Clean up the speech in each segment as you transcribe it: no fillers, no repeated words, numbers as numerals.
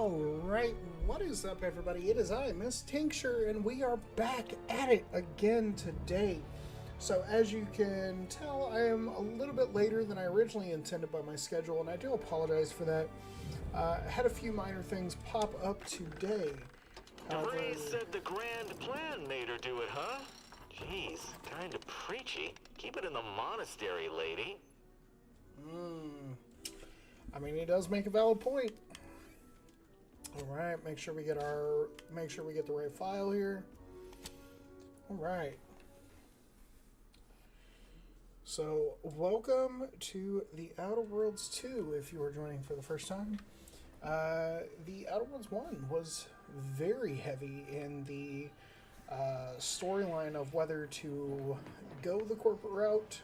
Alright, what is up everybody? It is I, Ms.Tincture, and we are back at it again today. So as you can tell, I am a little bit later than I originally intended by my schedule, and I do apologize for that. I had a few minor things pop up today. DeVries said the grand plan made her do it, huh? Jeez, kinda preachy. Keep it in the monastery, lady. I mean, he does make a valid point. Alright, make sure we get the right file here. Alright. So, welcome to the Outer Worlds 2, if you are joining for the first time. The Outer Worlds 1 was very heavy in the storyline of whether to go the corporate route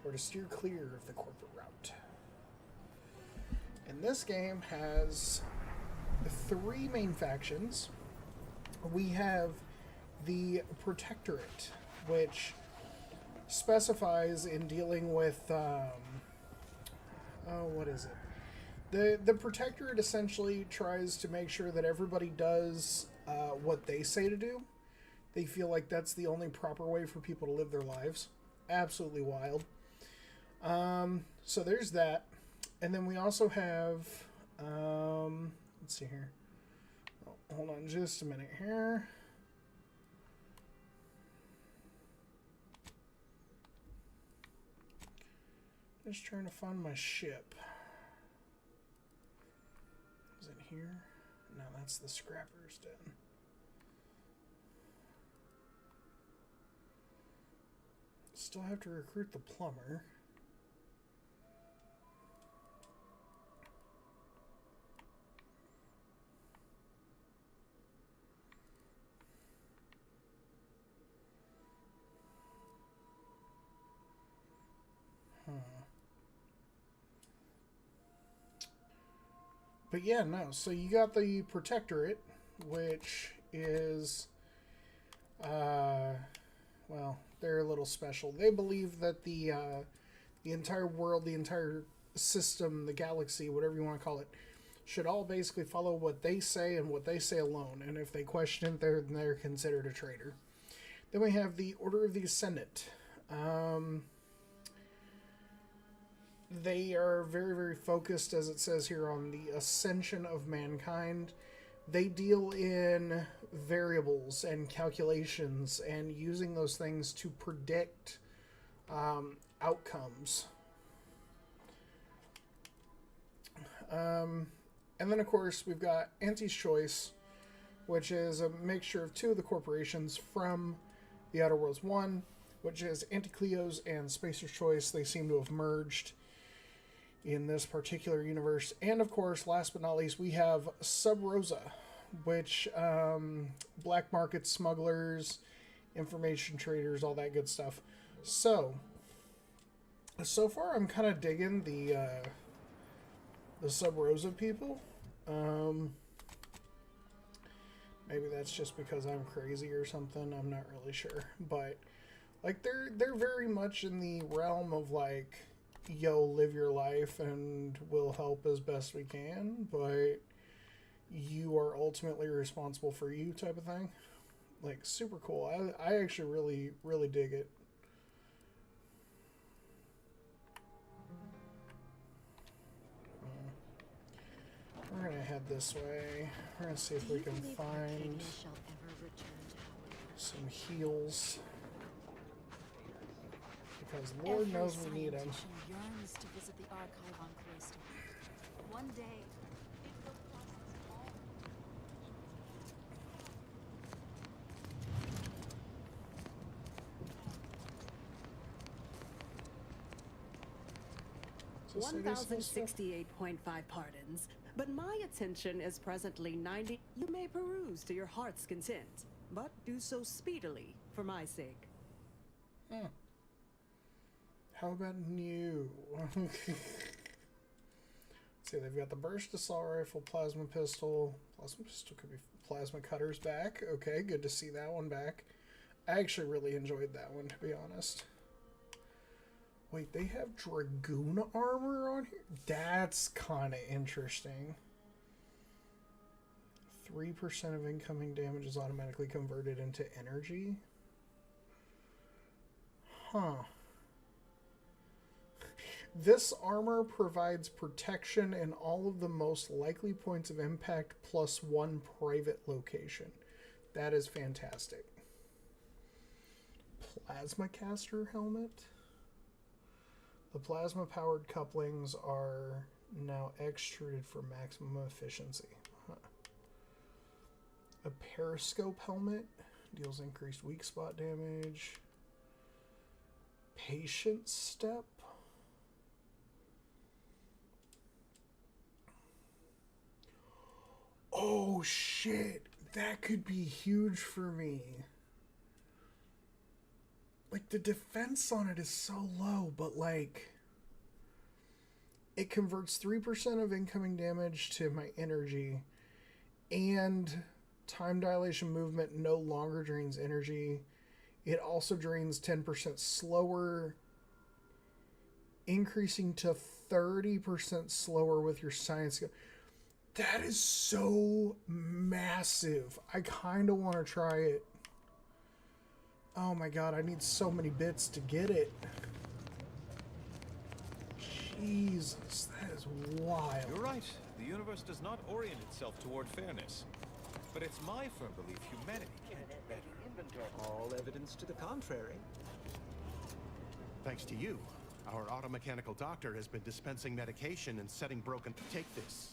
or to steer clear of the corporate route. And this game has three main factions. We have the Protectorate, which specifies in dealing with what is it? The Protectorate essentially tries to make sure that everybody does what they say to do. They feel like that's the only proper way for people to live their lives. Absolutely wild. So there's that. And then we also have let's see here. Oh, hold on just a minute here. Just trying to find my ship. Is it here? No, that's the scrapper's den. Still have to recruit the plumber. But yeah, no. So you got the Protectorate, which is, well, they're a little special. They believe that the entire world, the entire system, the galaxy, whatever you want to call it, should all basically follow what they say and what they say alone. And if they question it, they're considered a traitor. Then we have the Order of the Ascendant. They are very, very focused, as it says here, on the ascension of mankind. They deal in variables and calculations and using those things to predict outcomes. And then, of course, we've got Auntie's Choice, which is a mixture of two of the corporations from the Outer Worlds 1, which is Anti-Cleo's and Spacer's Choice. They seem to have merged in this particular universe. And of course, last but not least, we have Sub Rosa, which black market smugglers, information traders, all that good stuff. So far I'm kind of digging the Sub Rosa people. Maybe that's just because I'm crazy or something. I'm not really sure, but like they're very much in the realm of like, yo, live your life and we'll help as best we can, but you are ultimately responsible for you type of thing. Like, super cool. I actually really, really dig it. We're gonna head this way. We're gonna see if we can find some heals. Because Lord knows we need them. Yearns to visit the archive on Callisto. One day, it will process all. 1068.5 pardons, but my attention is presently 90. You may peruse to your heart's content, but do so speedily for my sake. How about new? See, they've got the burst assault rifle, plasma pistol. Plasma pistol could be plasma cutters back. Okay, good to see that one back. I actually really enjoyed that one, to be honest. Wait, they have Dragoon armor on here? That's kind of interesting. 3% of incoming damage is automatically converted into energy. Huh. This armor provides protection in all of the most likely points of impact plus 1 private location. That is fantastic. Plasma caster helmet. The plasma powered couplings are now extruded for maximum efficiency. Huh. A periscope helmet deals increased weak spot damage. Patient step. Oh shit, that could be huge for me. Like, the defense on it is so low, but like, it converts 3% of incoming damage to my energy, and time dilation movement no longer drains energy. It also drains 10% slower, increasing to 30% slower with your science skill. That is so massive. I kind of want to try it. Oh my god, I need so many bits to get it. Jesus, that is wild. You're right. The universe does not orient itself toward fairness. But it's my firm belief humanity can do better. All evidence to the contrary. Thanks to you, our automechanical doctor has been dispensing medication and setting broken... Take this.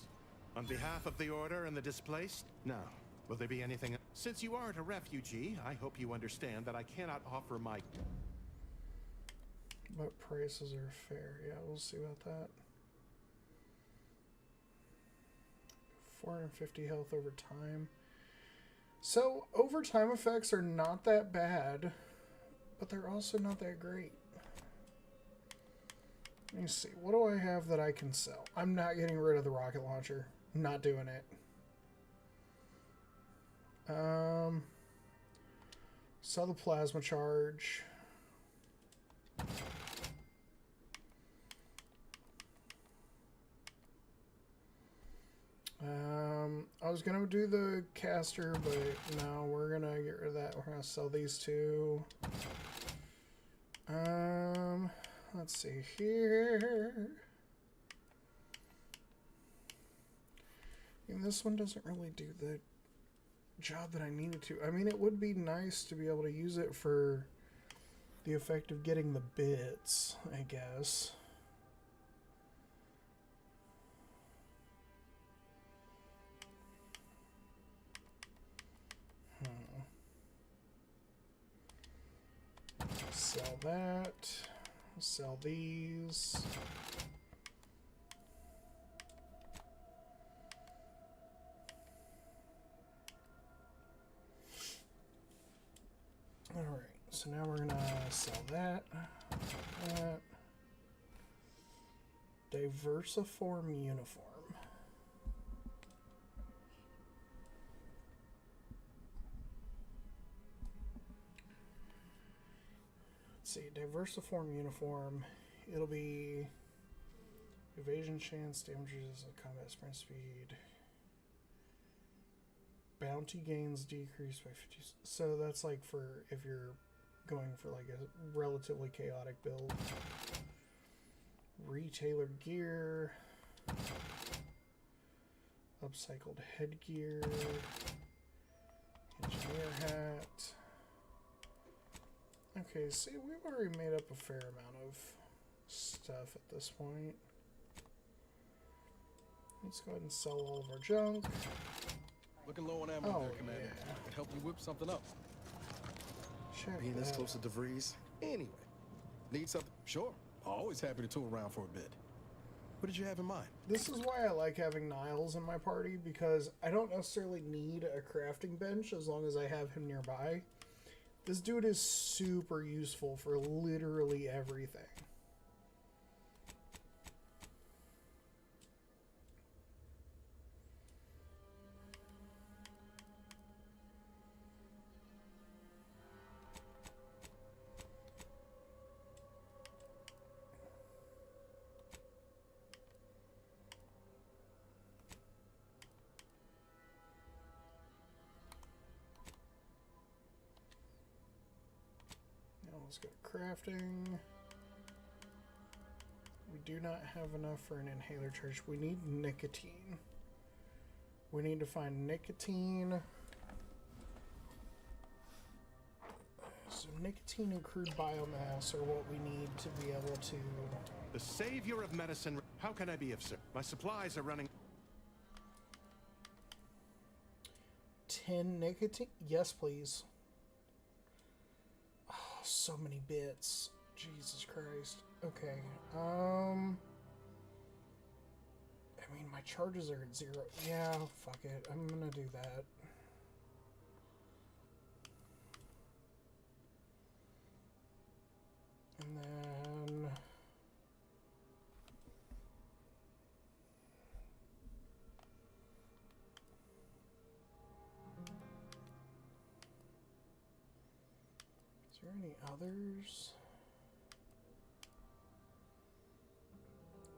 On behalf of the Order and the displaced? Now, will there be anything... Since you aren't a refugee, I hope you understand that I cannot offer my... But prices are fair. Yeah, we'll see about that. 450 health over time. So, overtime effects are not that bad, but they're also not that great. Let me see. What do I have that I can sell? I'm not getting rid of the rocket launcher. I'm not doing it. Sell the plasma charge. I was gonna do the caster, but no, we're gonna get rid of that. We're gonna sell these two. Let's see here. And this one doesn't really do the job that I needed to. I mean, it would be nice to be able to use it for the effect of getting the bits, I guess. Sell that. Sell these. Alright, so now we're gonna sell that. That. Diversiform uniform. See, diversiform uniform, it'll be evasion chance, damage resistance, combat sprint speed, bounty gains decrease by 50. So that's like for if you're going for like a relatively chaotic build. Retailored gear, upcycled headgear, engineer hat. Okay, see, we've already made up a fair amount of stuff at this point. Let's go ahead and sell all of our junk. Looking low on ammo there, Commander. Yeah. Could help you whip something up. Check Being this that. close to DeVries. Anyway, need something? Sure. Always happy to tool around for a bit. What did you have in mind? This is why I like having Niles in my party, because I don't necessarily need a crafting bench as long as I have him nearby. This dude is super useful for literally everything. let's go to crafting. We do not have enough for an inhaler charge. We need nicotine. We need to find nicotine. So nicotine and crude biomass are what we need to be able to... The savior of medicine. How can I be of service? My supplies are running. 10 nicotine? Yes, please. Oh, so many bits. Jesus Christ. Okay. I mean, my charges are at 0. Yeah, fuck it. I'm gonna do that. And then... Is there any others?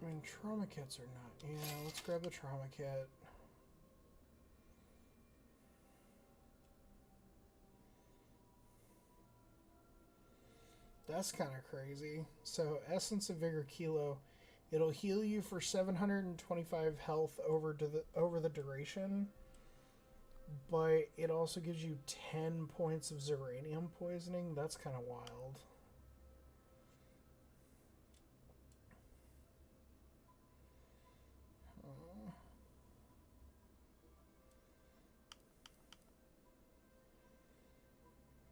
I mean, trauma kits are not... Yeah, let's grab the trauma kit. That's kind of crazy. So, Essence of Vigor Kilo. It'll heal you for 725 health over the duration. But it also gives you 10 points of Zeranium poisoning. That's kind of wild.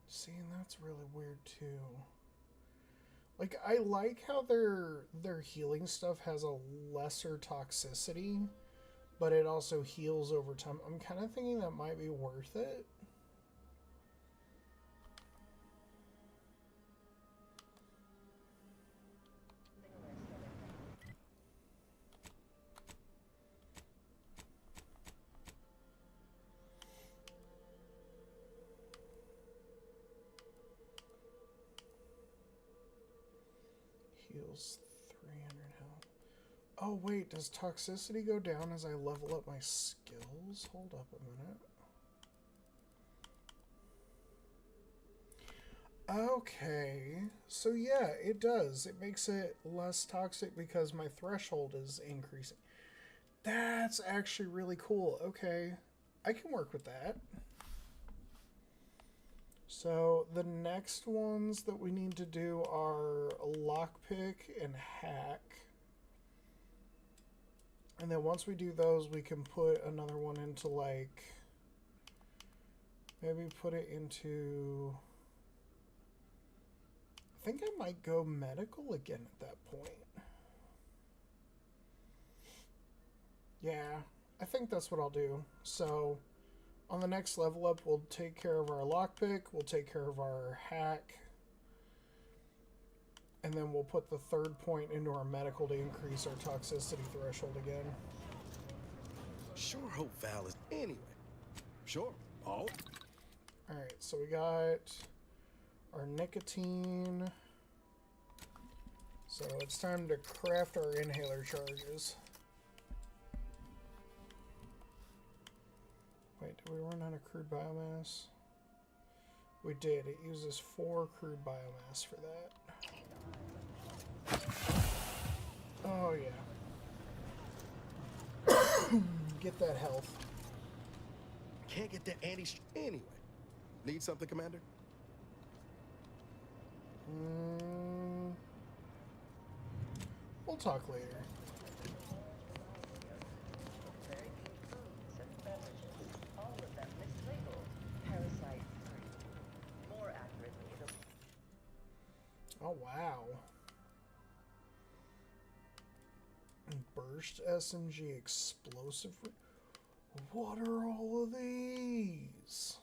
See, and that's really weird too. Like, I like how their healing stuff has a lesser toxicity, but it also heals over time. I'm kind of thinking that might be worth it. Heals 300 health. Oh wait, does toxicity go down as I level up my skills? Hold up a minute. Okay, so yeah, it does. It makes it less toxic because my threshold is increasing. That's actually really cool. Okay, I can work with that. So the next ones that we need to do are lockpick and hack. And then once we do those, we can put another one into, like, maybe put it into... I think I might go medical again at that point. Yeah, I think that's what I'll do. So... on the next level up, we'll take care of our lockpick, we'll take care of our hack, and then we'll put the third point into our medical to increase our toxicity threshold again. Sure hope Val is... Anyway. Sure. Oh. Alright, so we got our nicotine. So it's time to craft our inhaler charges. Wait, did we run out of crude biomass? We did. It uses 4 crude biomass for that. Oh, yeah. Get that health. Can't get that anti... Anyway. Need something, Commander? We'll talk later. Oh, wow. Burst SMG explosive. What are all of these?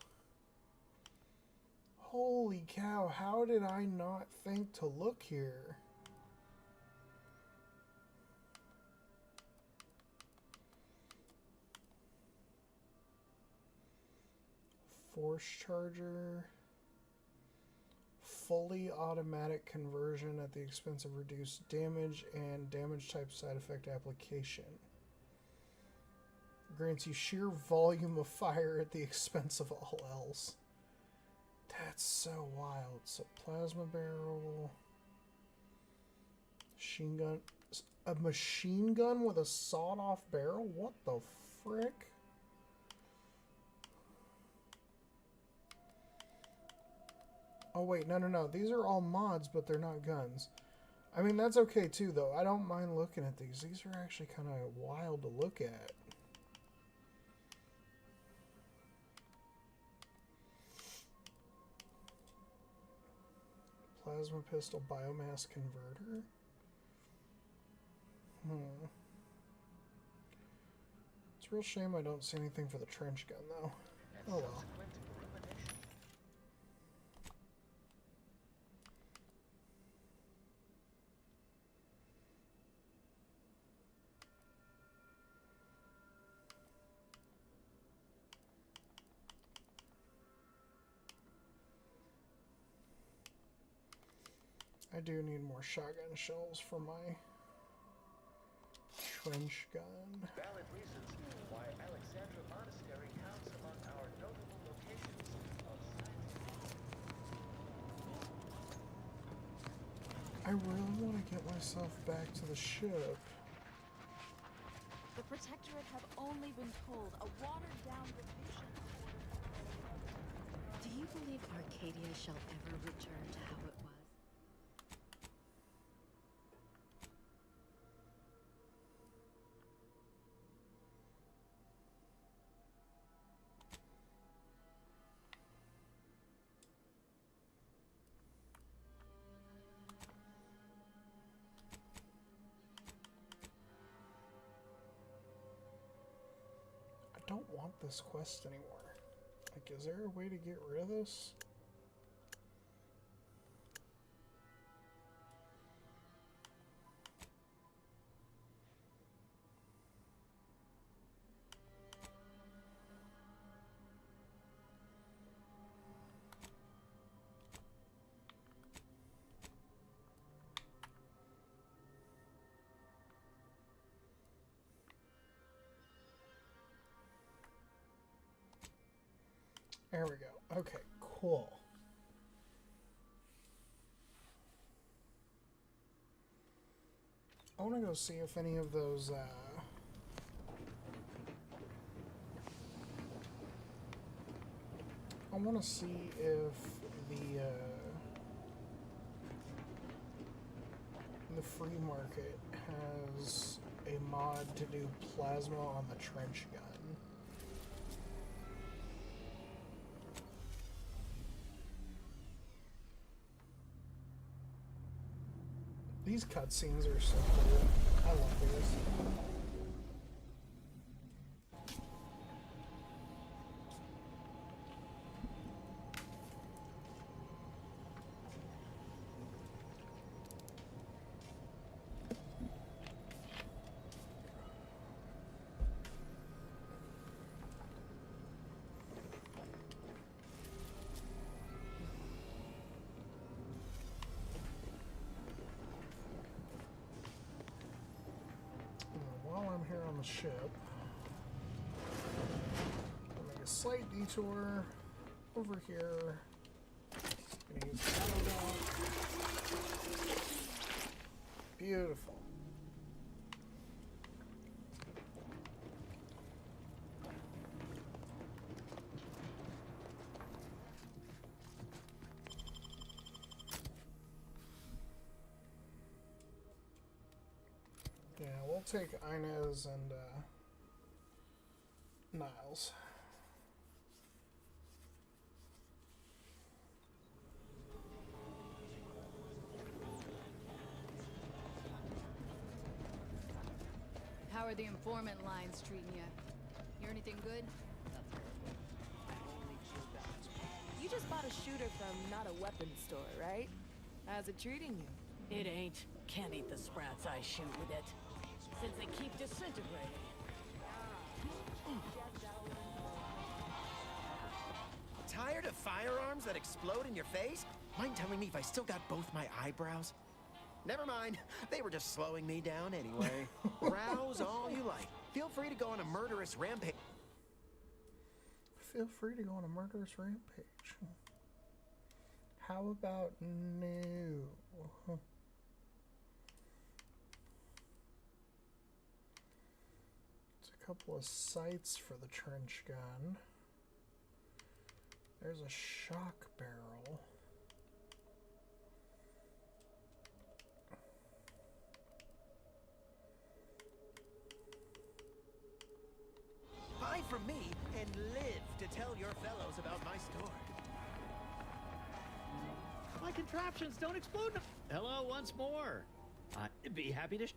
Holy cow, how did I not think to look here? Force charger. Fully automatic conversion at the expense of reduced damage and damage type side effect application. Grants you sheer volume of fire at the expense of all else. That's so wild. So plasma barrel, machine gun, a machine gun with a sawed-off barrel. What the frick? Oh wait, no. These are all mods, but they're not guns. I mean, that's okay too, though. I don't mind looking at these. These are actually kind of wild to look at. Plasma pistol biomass converter. It's a real shame I don't see anything for the trench gun, though. Oh well. I do need more shotgun shells for my trench gun. Valid reasons why Alexandra Monastery counts among our notable locations of I really want to get myself back to the ship. The Protectorate have only been told a watered-down revision. Do you believe Arcadia shall ever return to how it was? I don't want this quest anymore. Like, is there a way to get rid of this? There we go. Okay, cool. I want to go see if any of those, I want to see if the free market has a mod to do plasma on the trench gun. These cutscenes are so cool. I love these. Here on the ship, I'll make a slight detour over here. Gonna use the ammo gun. Beautiful. Yeah, we'll take Inez and Niles. How are the informant lines treating you? Hear anything good? You just bought a shooter from not a weapons store, right? How's it treating you? It ain't. Can't eat the sprats I shoot with it. Since they keep disintegrating. Tired of firearms that explode in your face? Mind telling me if I still got both my eyebrows? Never mind. They were just slowing me down anyway. Rouse all you like. Feel free to go on a murderous rampage. Feel free to go on a murderous rampage. How about no? It's a couple of sights for the trench gun. There's a shock barrel. Buy from me and live to tell your fellows about my store. My contraptions don't explode. Hello once more. I'd be happy to. Just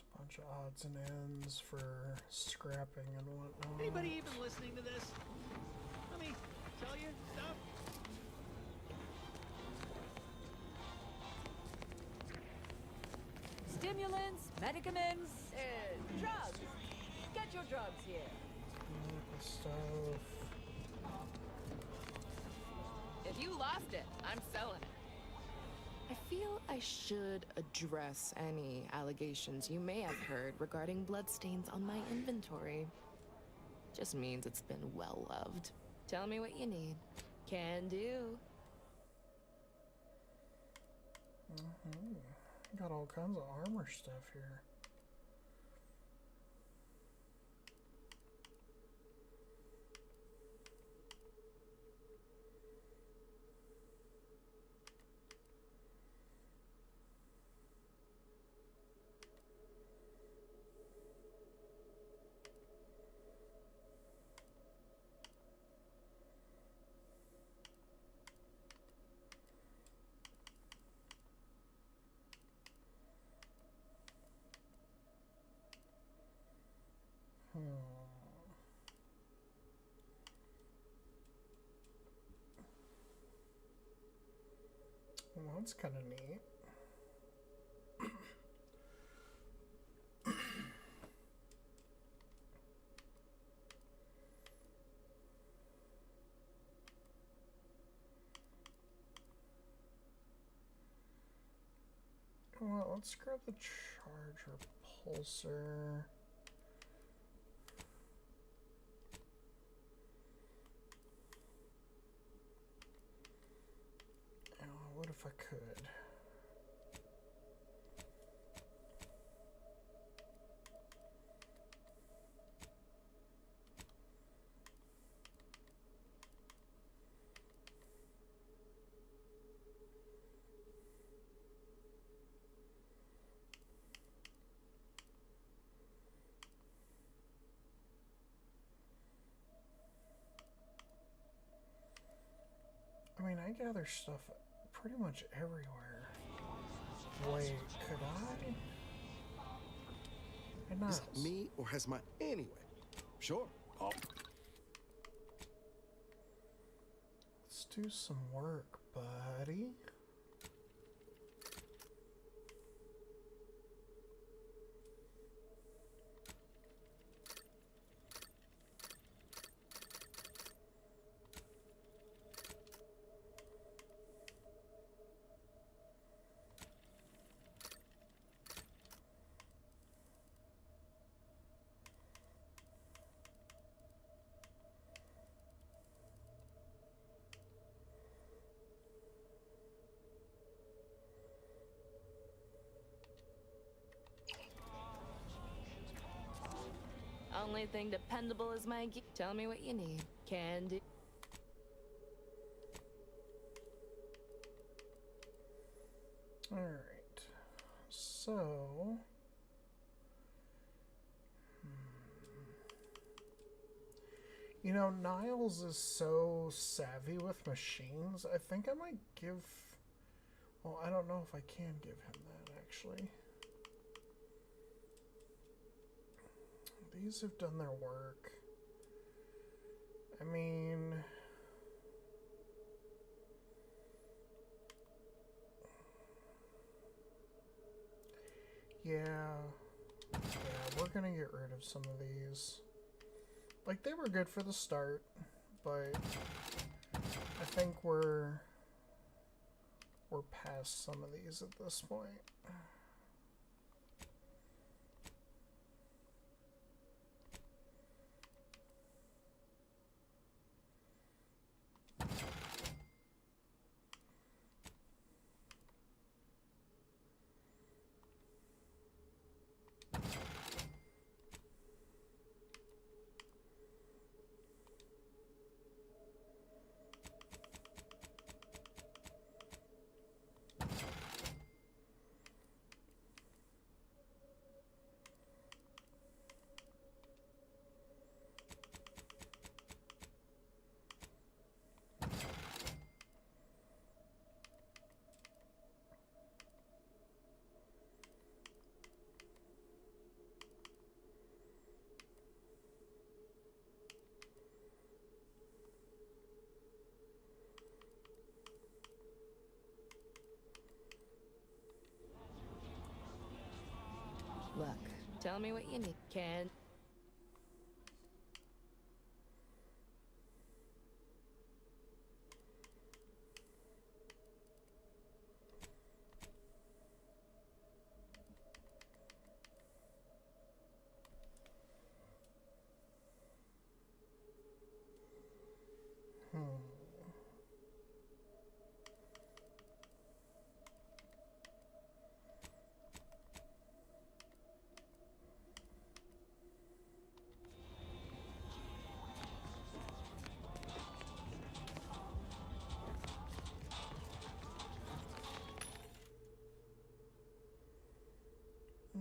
a bunch of odds and ends for scrapping and whatnot. Anybody even listening to this? Let me tell you stuff. Stimulants, medicaments, drugs. Get your drugs here. Medical stuff. If you lost it, I'm selling it. I feel I should address any allegations you may have heard regarding bloodstains on my inventory. Just means it's been well loved. Tell me what you need. Can do. Got all kinds of armor stuff here. Well, that's kind of neat. Well, let's grab the charger pulsar. What if I could? I mean, I gather stuff pretty much everywhere. Wait, could I? Is that me or has my... Anyway, sure. Oh. Let's do some work, buddy. Only thing dependable is my gear. Tell me what you need. Can do. Alright. So... You know, Niles is so savvy with machines. I think I might give... Well, I don't know if I can give him that, actually. These have done their work. I mean... Yeah, we're gonna get rid of some of these. Like, they were good for the start, but I think we're past some of these at this point. tell me what you need, kid.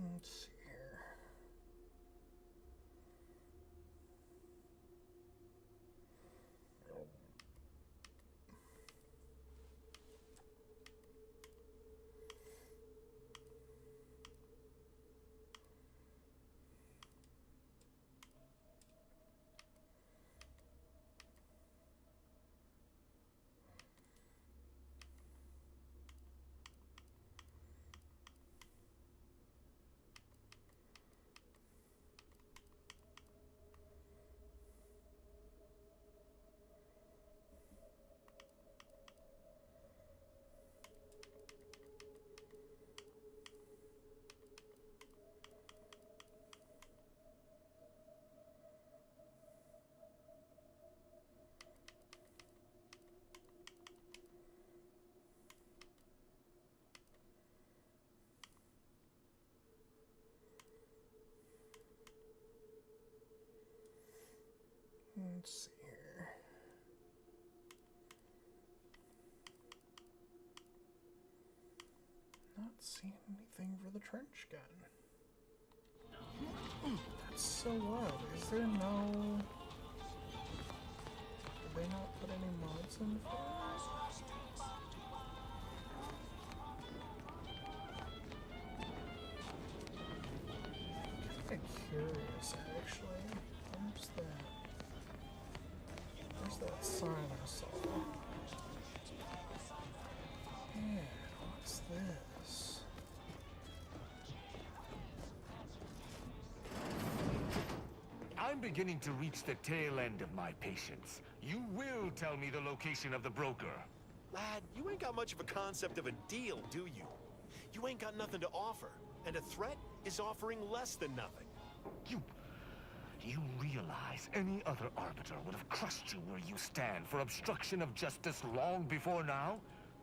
Let's see here. Let's see here. Not seeing anything for the trench gun. That's so wild. Is there no... Did they not put any mods in for it? I'm curious, actually. Where's that? Where's that sign I saw? Yeah, what's this? I'm beginning to reach the tail end of my patience. You will tell me the location of the broker. Lad, you ain't got much of a concept of a deal, do you? You ain't got nothing to offer, and a threat is offering less than nothing. You realize any other arbiter would have crushed you where you stand for obstruction of justice long before now?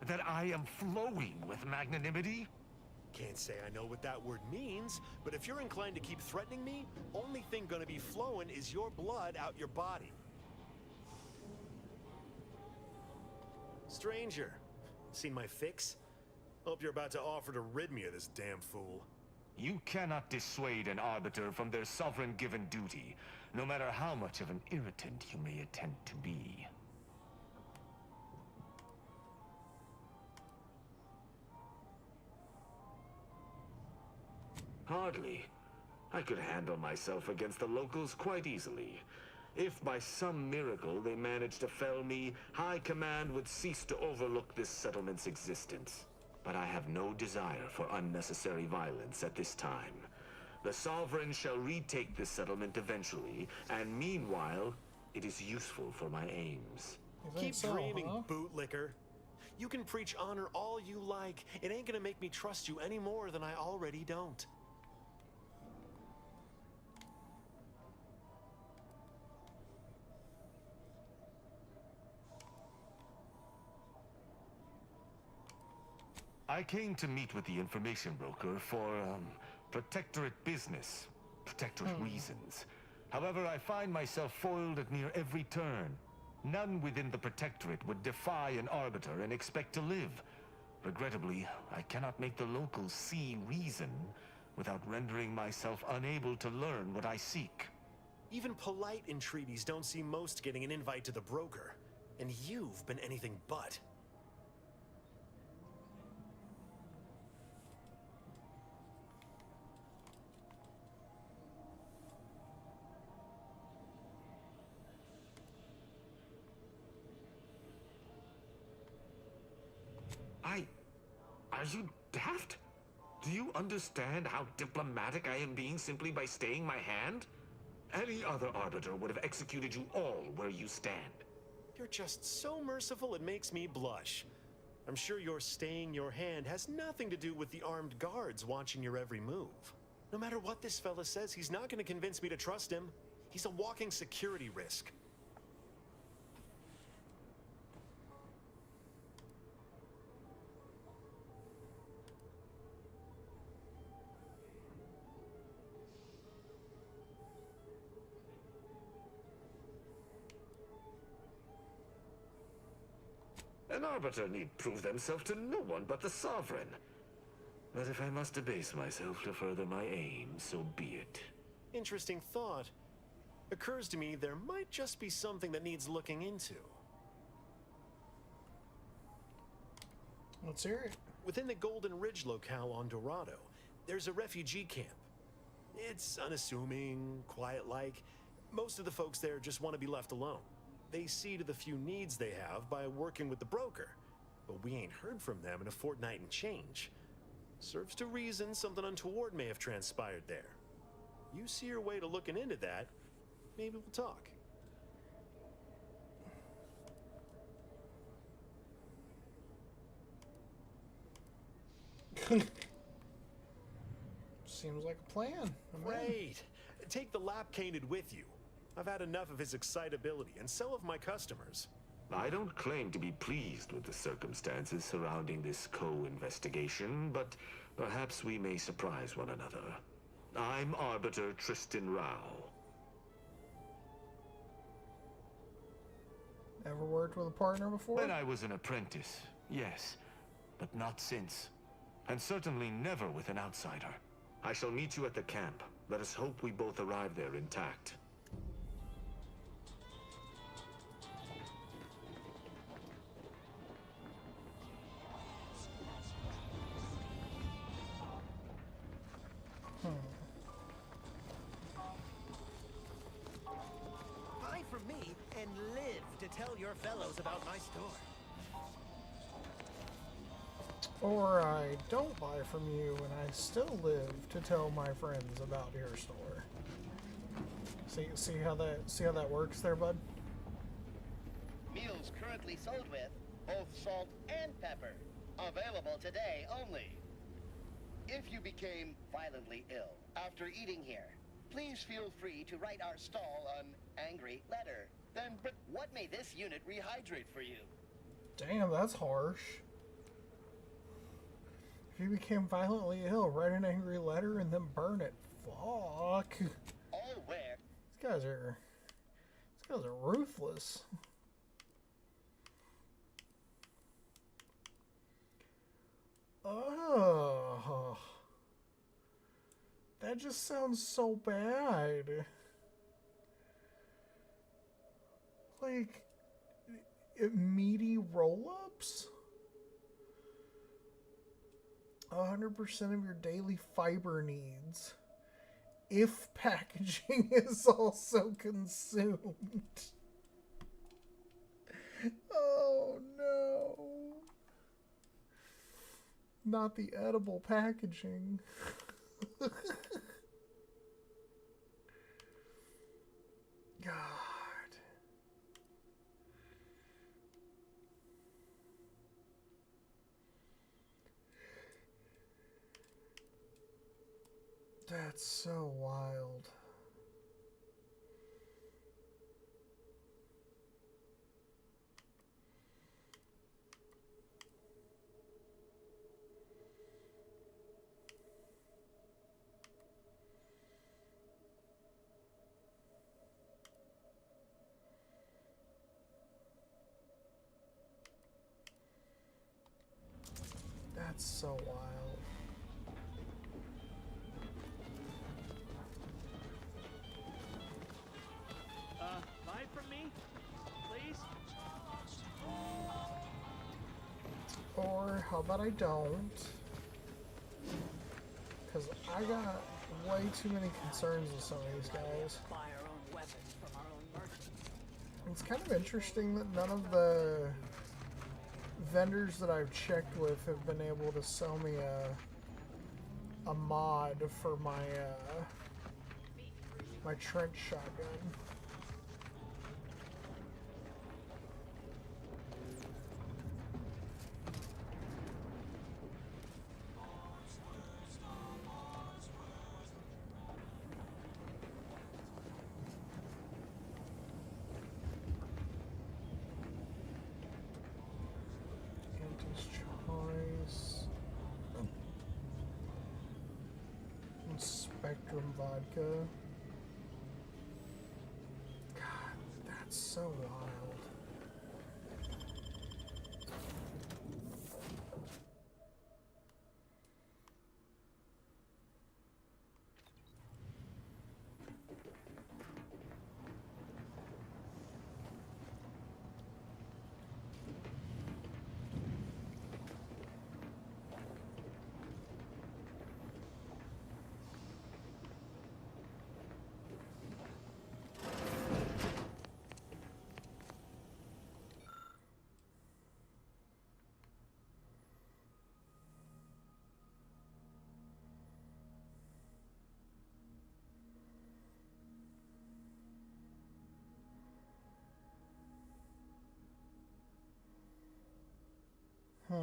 That I am flowing with magnanimity? Can't say I know what that word means, but if you're inclined to keep threatening me, only thing gonna be flowing is your blood out your body. Stranger, seen my fix? Hope you're about to offer to rid me of this damn fool. You cannot dissuade an arbiter from their sovereign-given duty, no matter how much of an irritant you may attempt to be. Hardly. I could handle myself against the locals quite easily. If by some miracle they managed to fell me, High Command would cease to overlook this settlement's existence. But I have no desire for unnecessary violence at this time. The Sovereign shall retake this settlement eventually, and meanwhile, it is useful for my aims. Keep dreaming, bootlicker. You can preach honor all you like. It ain't gonna make me trust you any more than I already don't. I came to meet with the information broker for, protectorate business, protectorate reasons. However, I find myself foiled at near every turn. None within the protectorate would defy an arbiter and expect to live. Regrettably, I cannot make the locals see reason without rendering myself unable to learn what I seek. Even polite entreaties don't see most getting an invite to the broker. And you've been anything but. Are you daft? Do you understand how diplomatic I am being simply by staying my hand? Any other arbiter would have executed you all where you stand. You're just so merciful it makes me blush. I'm sure your staying your hand has nothing to do with the armed guards watching your every move. No matter what this fella says, he's not going to convince me to trust him. He's a walking security risk. An arbiter need prove themselves to no one but the sovereign. But if I must debase myself to further my aim, so be it. Interesting thought. Occurs to me there might just be something that needs looking into. Let's hear it. Within the Golden Ridge locale on Dorado, there's a refugee camp. It's unassuming, quiet-like. Most of the folks there just want to be left alone. They see to the few needs they have by working with the broker. But we ain't heard from them in a fortnight and change. Serves to reason something untoward may have transpired there. You see your way to looking into that, maybe we'll talk. Seems like a plan. Great. Take the lap-cained with you. I've had enough of his excitability, and so have my customers. I don't claim to be pleased with the circumstances surrounding this co-investigation, but perhaps we may surprise one another. I'm Arbiter Tristan Rao. Ever worked with a partner before? When I was an apprentice, yes, but not since. And certainly never with an outsider. I shall meet you at the camp. Let us hope we both arrive there intact. Buy from me and live to tell your fellows about my store. Or I don't buy from you and I still live to tell my friends about your store. See how that works there, bud? Meals currently sold with both salt and pepper. Available today only. If you became violently ill after eating here, please feel free to write our stall an angry letter. Then, what may this unit rehydrate for you? Damn, that's harsh. If you became violently ill, write an angry letter and then burn it. Fuck. All where? These guys are ruthless. Oh. That just sounds so bad. Like, meaty roll-ups? 100% of your daily fiber needs. If packaging is also consumed. Oh no. Not the edible packaging. God. That's so wild. That's so wild. Buy from me, please? Or how about I don't? Because I got way too many concerns with some of these guys. Buy our own weapons from our own merchants. It's kind of interesting that none of the vendors that I've checked with have been able to sell me a mod for my my trench shotgun. Anti's choice. And Spectrum vodka. God, that's so wild. Hmm.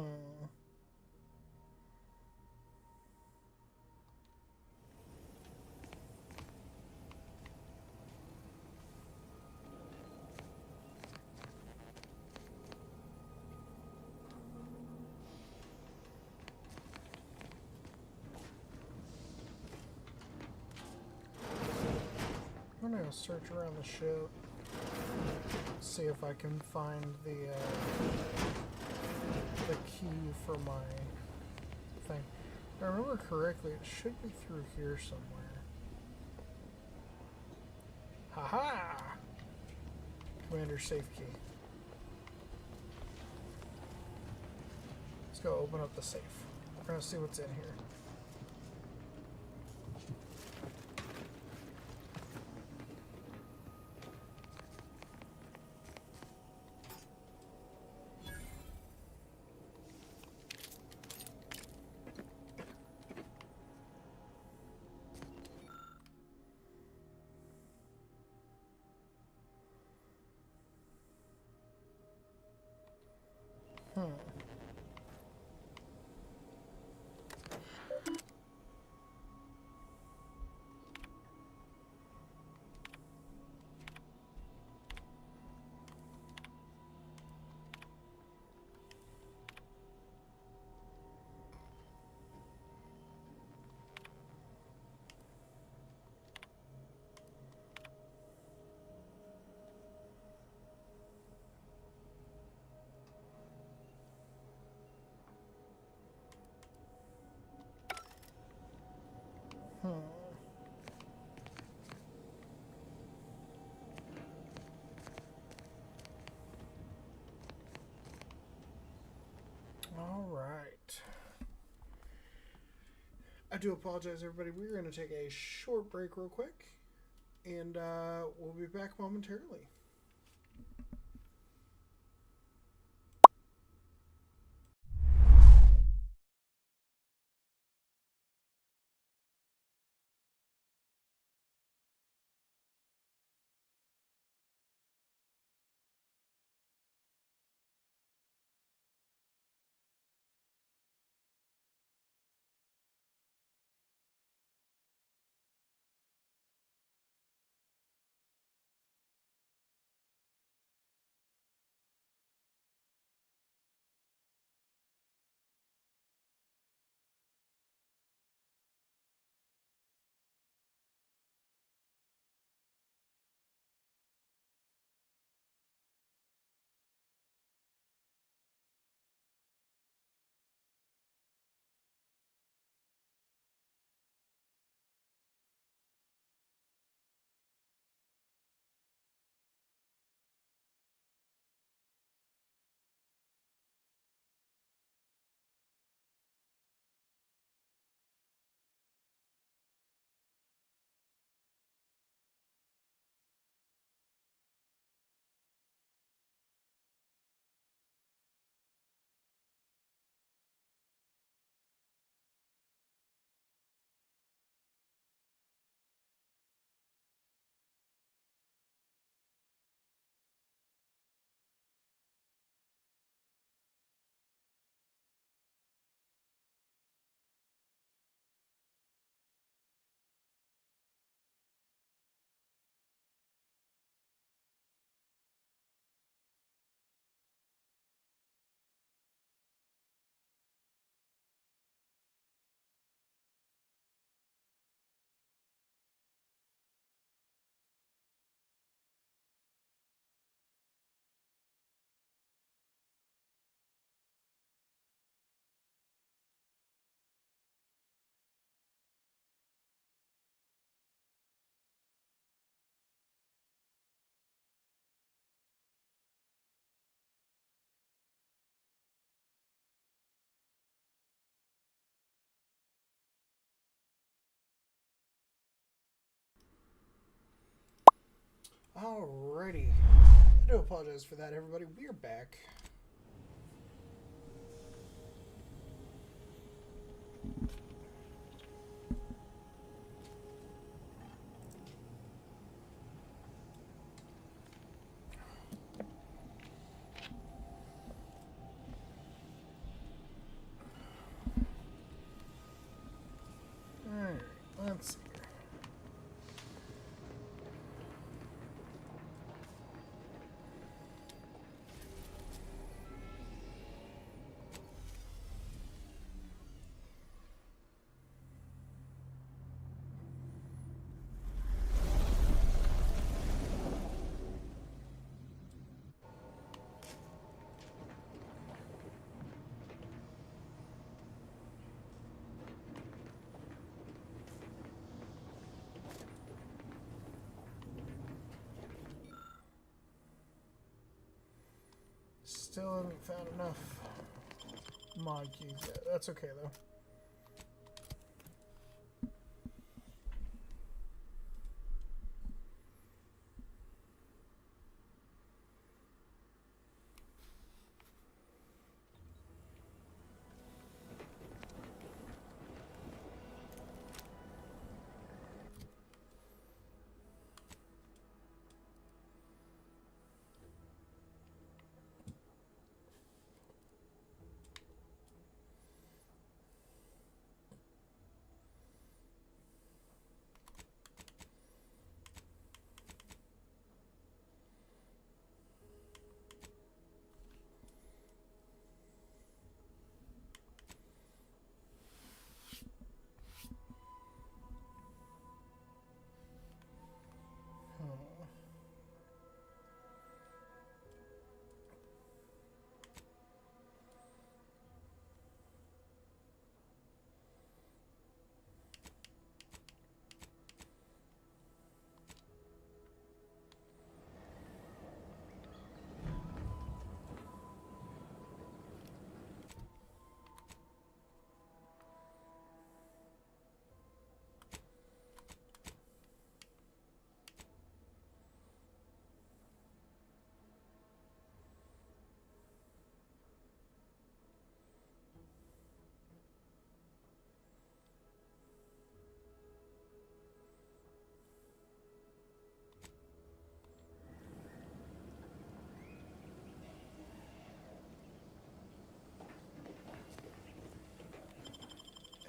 I'm gonna search around the ship, see if I can find the key for my thing. If I remember correctly, it should be through here somewhere. Haha! Commander safe key. Let's go open up the safe. We're gonna see what's in here. Hmm. Hmm. All right. I do apologize, everybody. We're going to take a short break real quick, and we'll be back momentarily. Alrighty. I do apologize for that, everybody. We are back. Alright, let's see. Still haven't found enough mod keys yet. That's okay though.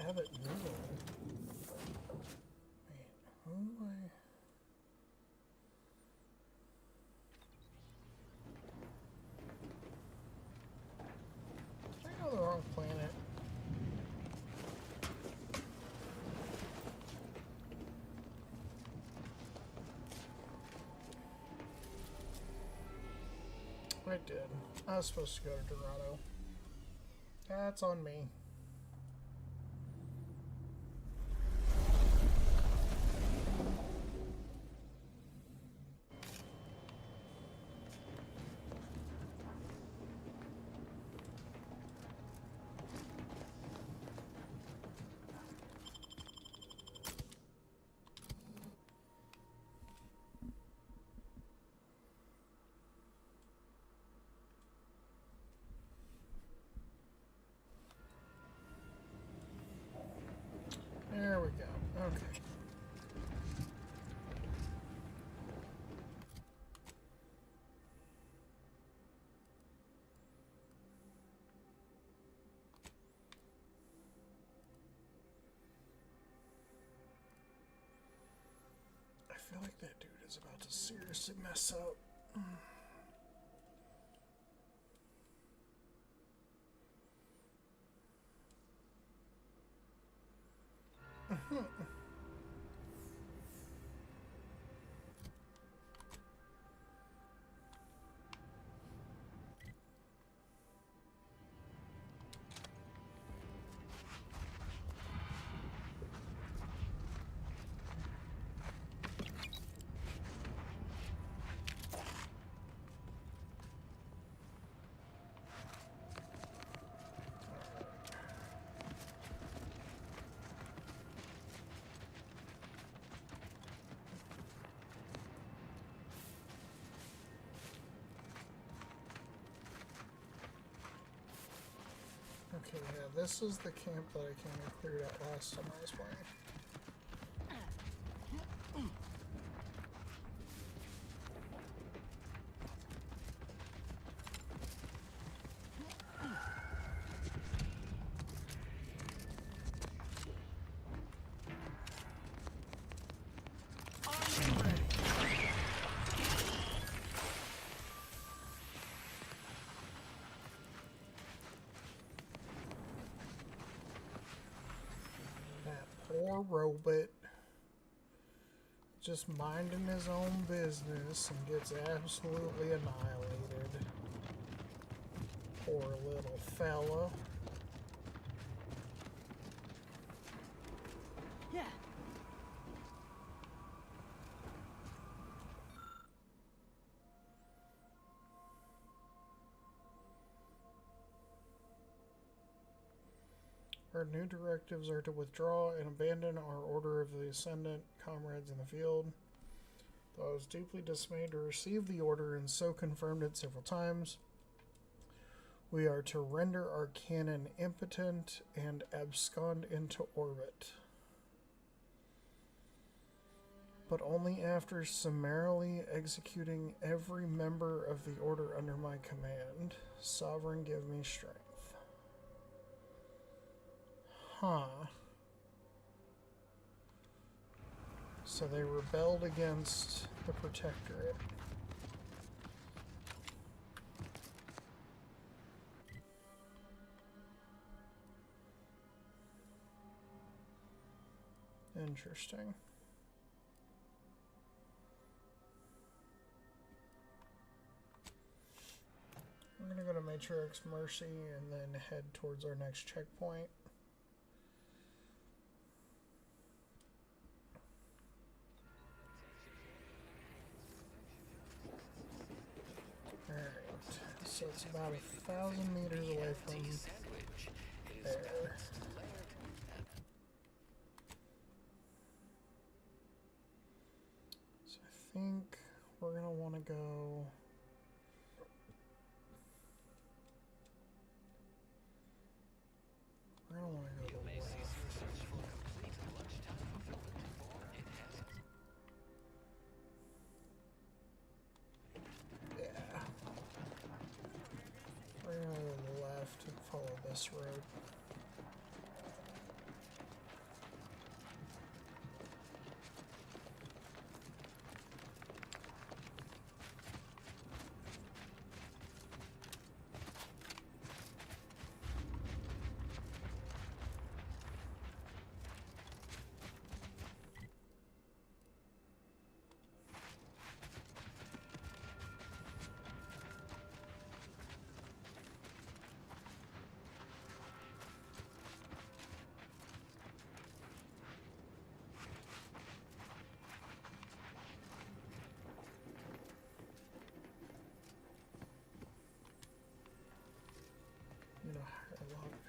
Abbott Noodle. Wait, who am I? Did I go to the wrong planet? I did. I was supposed to go to Dorado. That's on me. There we go. Okay. I feel like that dude is about to seriously mess up. Okay, yeah, this is the camp that I kind of cleared out last time I was playing. Poor robot, just minding his own business and gets absolutely annihilated. Poor little fella. Yeah. Our new directives are to withdraw and abandon our Order of the Ascendant comrades in the field. Though I was deeply dismayed to receive the order and so confirmed it several times, we are to render our cannon impotent and abscond into orbit. But only after summarily executing every member of the order under my command. Sovereign, give me strength. Huh. So they rebelled against the Protectorate. Interesting. I'm gonna go to Matrix Mercy and then head towards our next checkpoint. So it's about 1,000 meters away from there. So I think we're going to want to go... We're going to want to go to the left. We're going to go to the left and follow this road.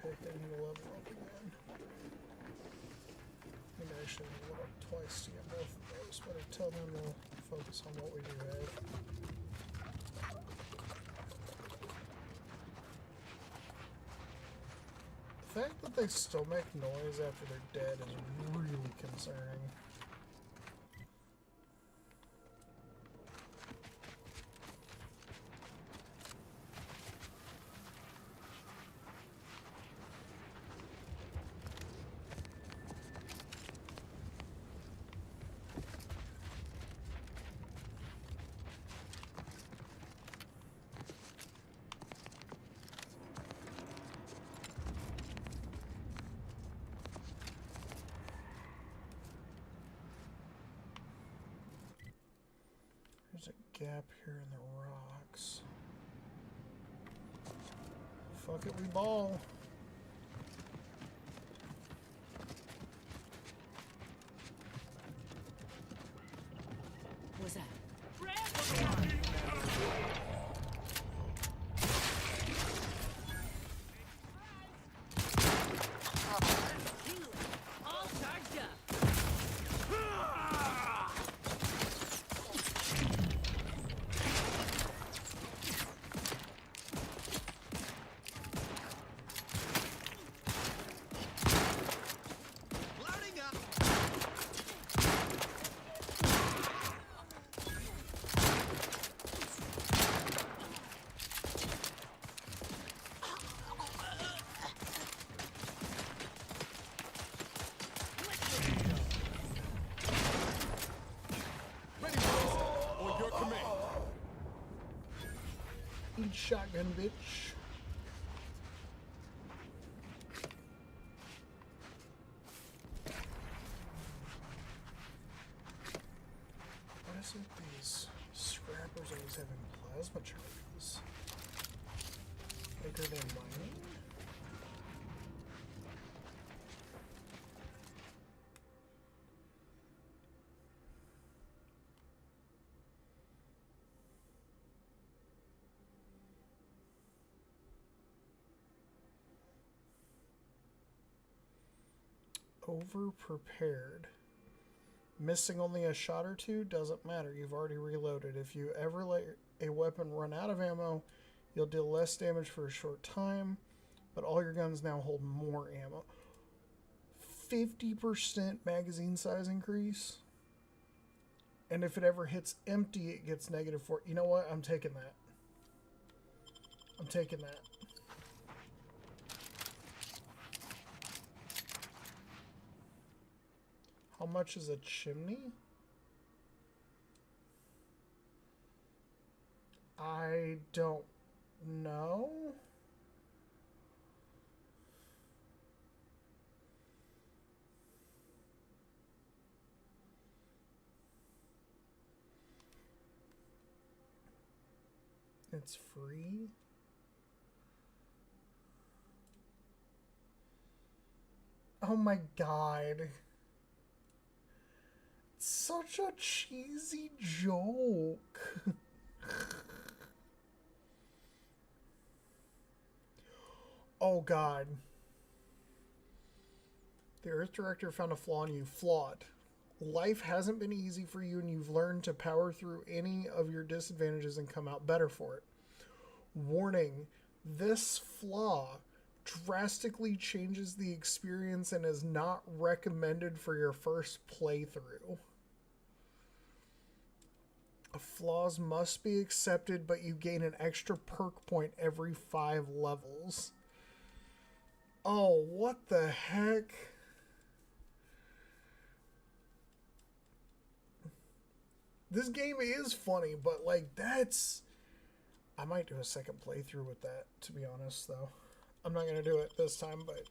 I need to level up again. Maybe I should level up twice to get both of those, but until then we'll focus on what we do right. The fact that they still make noise after they're dead is really concerning. There's a gap here in the rocks. Fuck it, we ball. What's that? All charged up. Eat shotgun, bitch. What is it? These scrappers always having plasma charges. Bigger than mining? Over-prepared. Missing only a shot or two doesn't matter. You've already reloaded. If you ever let a weapon run out of ammo, you'll deal less damage for a short time, but all your guns now hold more ammo. 50% magazine size increase. And if it ever hits empty, it gets -4. You know what? I'm taking that. I'm taking that. How much is a chimney? I don't know. It's free. Oh my god. Such a cheesy joke. Oh god. The Earth Director found a flaw in you. Flawed. Life hasn't been easy for you and you've learned to power through any of your disadvantages and come out better for it. Warning, this flaw drastically changes the experience and is not recommended for your first playthrough. Flaws must be accepted, but you gain an extra perk point every 5 levels. Oh, what the heck? This game is funny, but like that's... I might do a second playthrough with that, to be honest, though. I'm not going to do it this time, but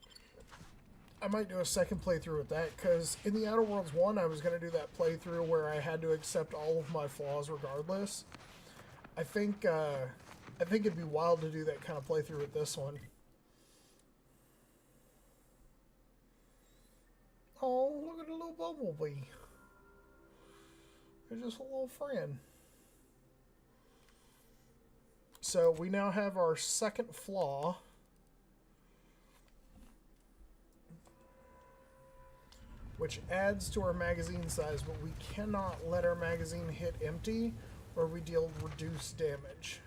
I might do a second playthrough with that, because in the Outer Worlds 1, I was going to do that playthrough where I had to accept all of my flaws regardless. I think it'd be wild to do that kind of playthrough with this one. Oh, look at the little bumblebee. They're just a little friend. So we now have our second flaw. Which adds to our magazine size, but we cannot let our magazine hit empty or we deal reduced damage.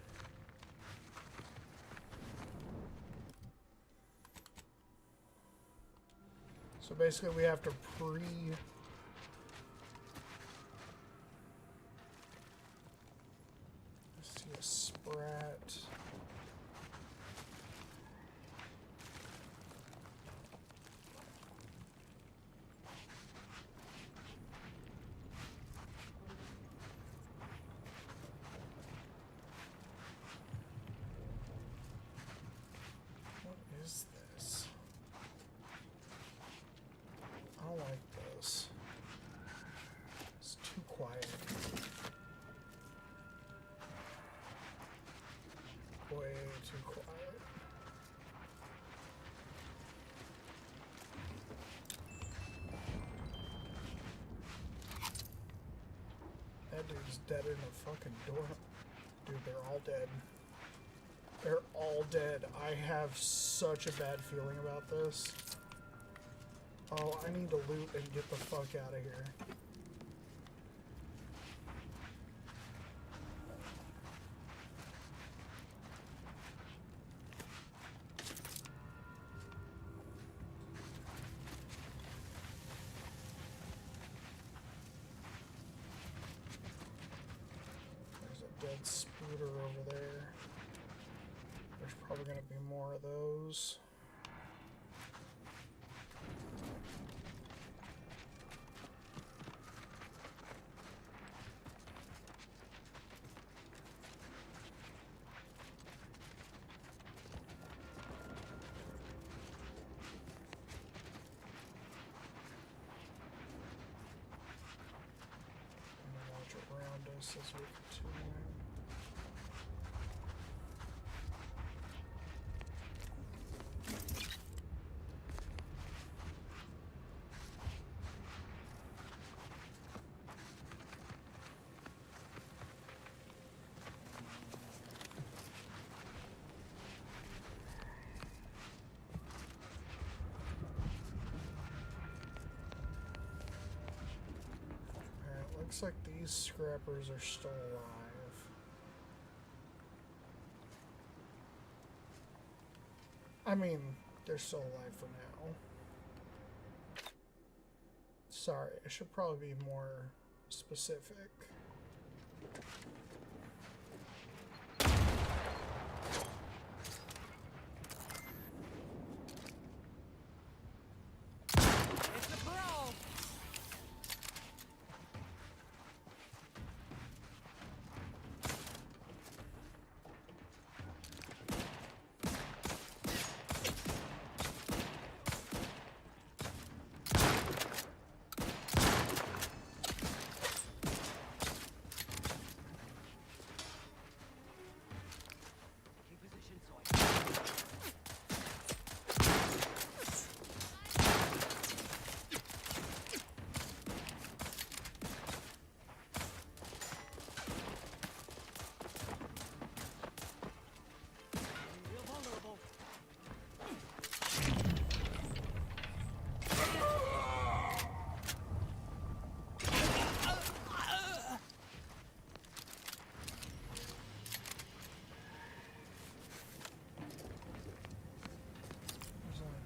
So basically we have to let's see, a sprat. That dude's dead in a fucking door. Dude, they're all dead. They're all dead. I have such a bad feeling about this. Oh, I need to loot and get the fuck out of here. Dead spooter over there. There's probably going to be more of those. just as we continue. Looks like these scrappers are still alive. I mean, they're still alive for now. Sorry, I should probably be more specific.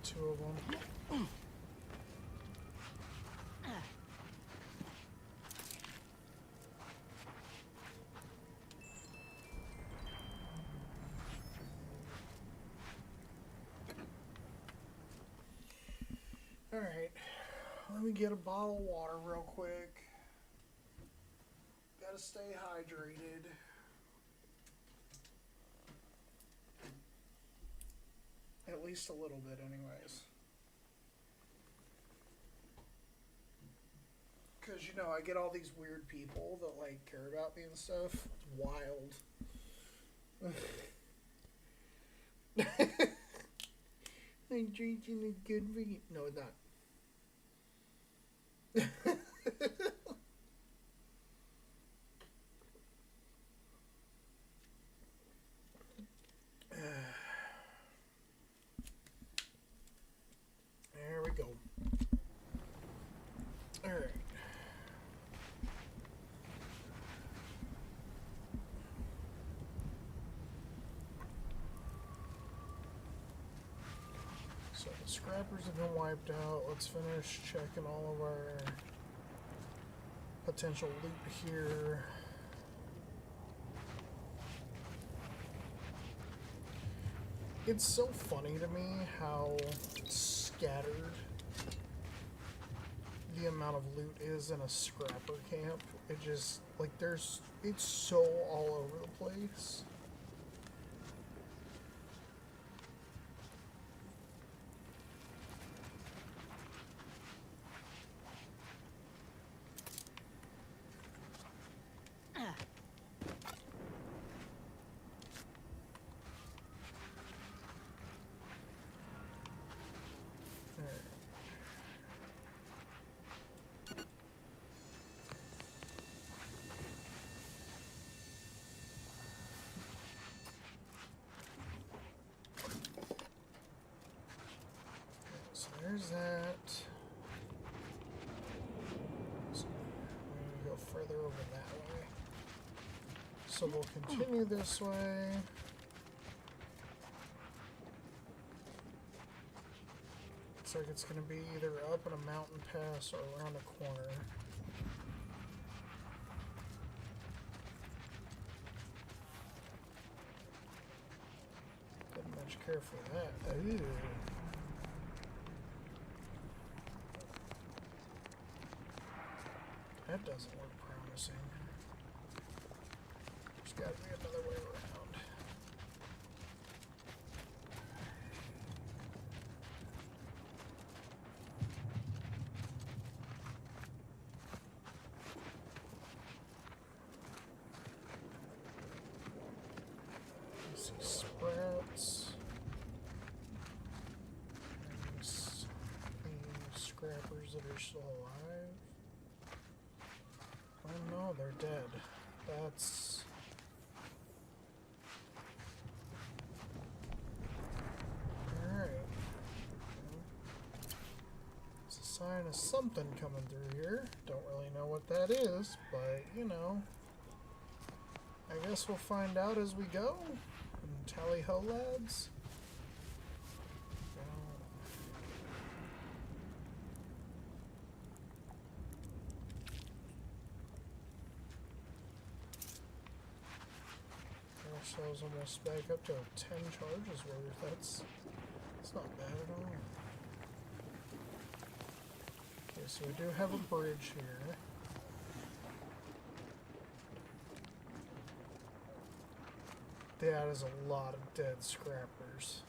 Two of them. All right, let me get a bottle of water real quick. Gotta stay hydrated. At least a little bit, anyways. Because, you know, I get all these weird people that, like, care about me and stuff. It's wild. Hydration is good for you. No, it's not. There we go. All right. So the scrappers have been wiped out. Let's finish checking all of our potential loot here. It's so funny to me how scattered the amount of loot is in a scrapper camp. It just, like, it's so all over the place. So there's that. So I'm going to go further over that way. So we'll continue this way. Looks like it's going to be either up in a mountain pass or around a corner. Didn't much care for that. Ooh. That doesn't look promising. There's got to be another way around. Sprats. And the scrappers that are still alive. Oh no, they're dead. That's... Alright. It's a sign of something coming through here. Don't really know what that is, but, you know. I guess we'll find out as we go. And tally ho, lads. Ourselves almost back up to 10 charges worth. That's not bad at all. Okay, so we do have a bridge here. That is a lot of dead scrappers.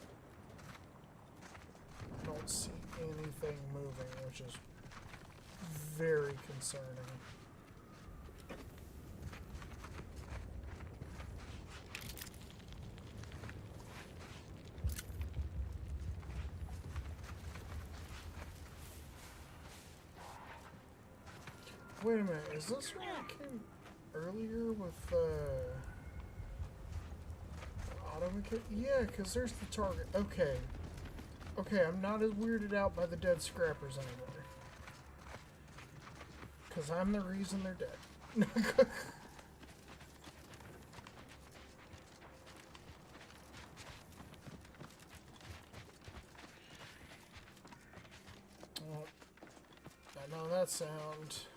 I don't see anything moving, which is very concerning. Wait a minute, is this where I came earlier with automecanic? Yeah, because there's the target. Okay. Okay, I'm not as weirded out by the dead scrappers anymore. Because I'm the reason they're dead. Oh, I know that sound.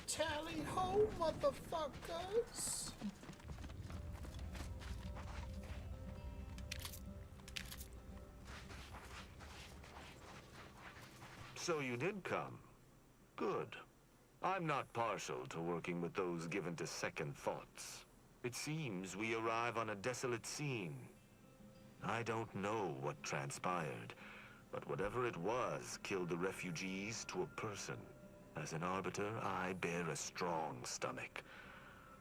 Tally ho, motherfuckers! So you did come. Good. I'm not partial to working with those given to second thoughts. It seems we arrive on a desolate scene. I don't know what transpired, but whatever it was killed the refugees to a person. As an arbiter, I bear a strong stomach.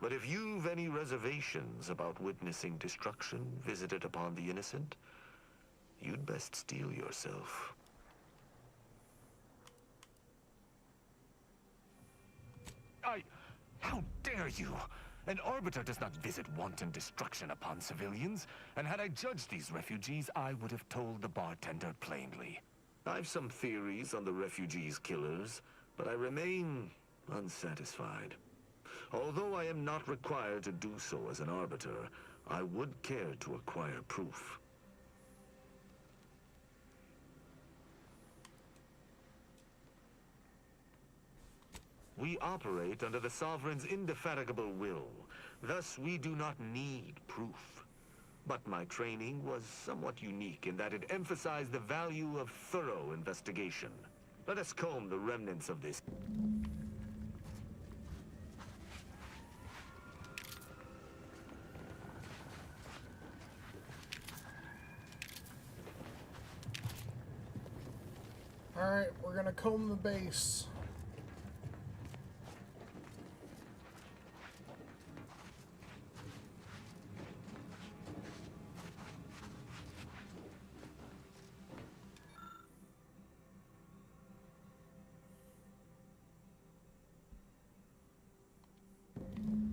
But if you've any reservations about witnessing destruction visited upon the innocent, you'd best steel yourself. How dare you? An arbiter does not visit wanton destruction upon civilians, and had I judged these refugees, I would have told the bartender plainly. I've some theories on the refugees' killers, but I remain unsatisfied. Although I am not required to do so as an arbiter, I would care to acquire proof. We operate under the Sovereign's indefatigable will. Thus, we do not need proof. But my training was somewhat unique in that it emphasized the value of thorough investigation. Let us comb the remnants of this. Alright, we're gonna comb the base.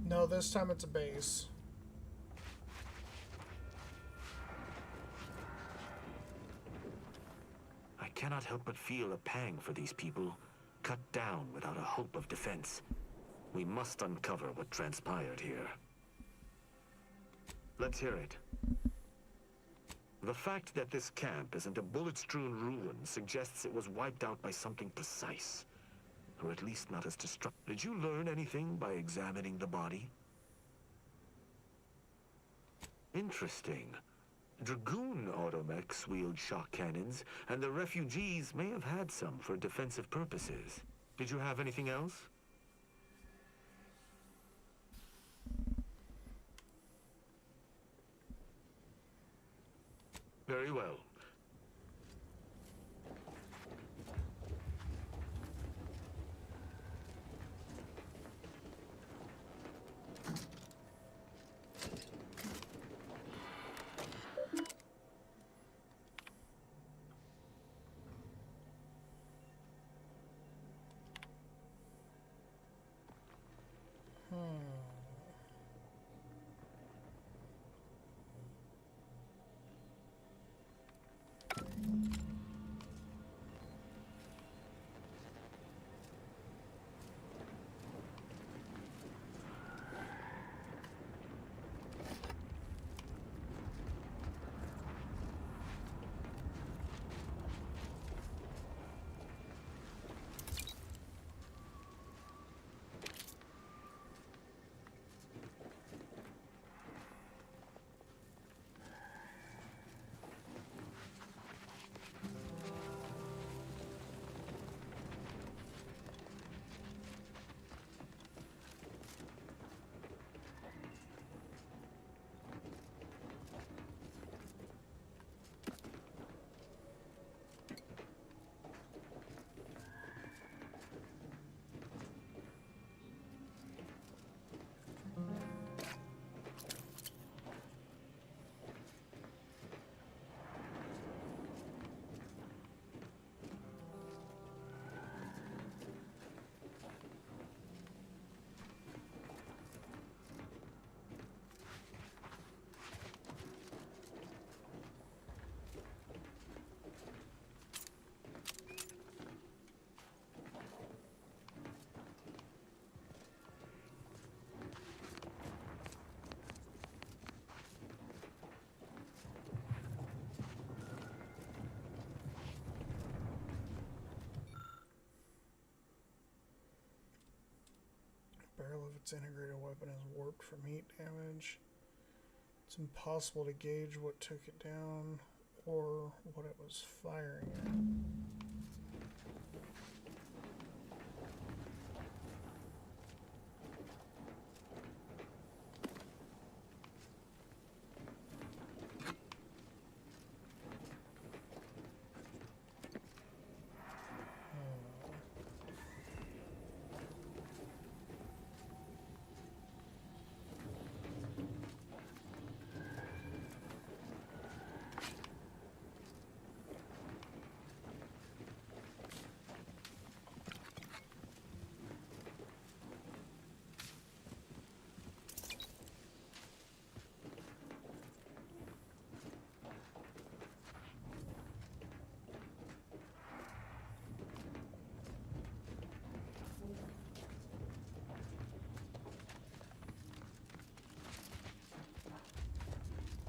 No, this time it's a base. I cannot help but feel a pang for these people, cut down without a hope of defense. We must uncover what transpired here. Let's hear it. The fact that this camp isn't a bullet-strewn ruin suggests it was wiped out by something precise. Or at least not as destructive. Did you learn anything by examining the body? Interesting. Dragoon automechs wield shock cannons, and the refugees may have had some for defensive purposes. Did you have anything else? Very well. barrel of its integrated weapon is warped from heat damage. It's impossible to gauge what took it down or what it was firing at.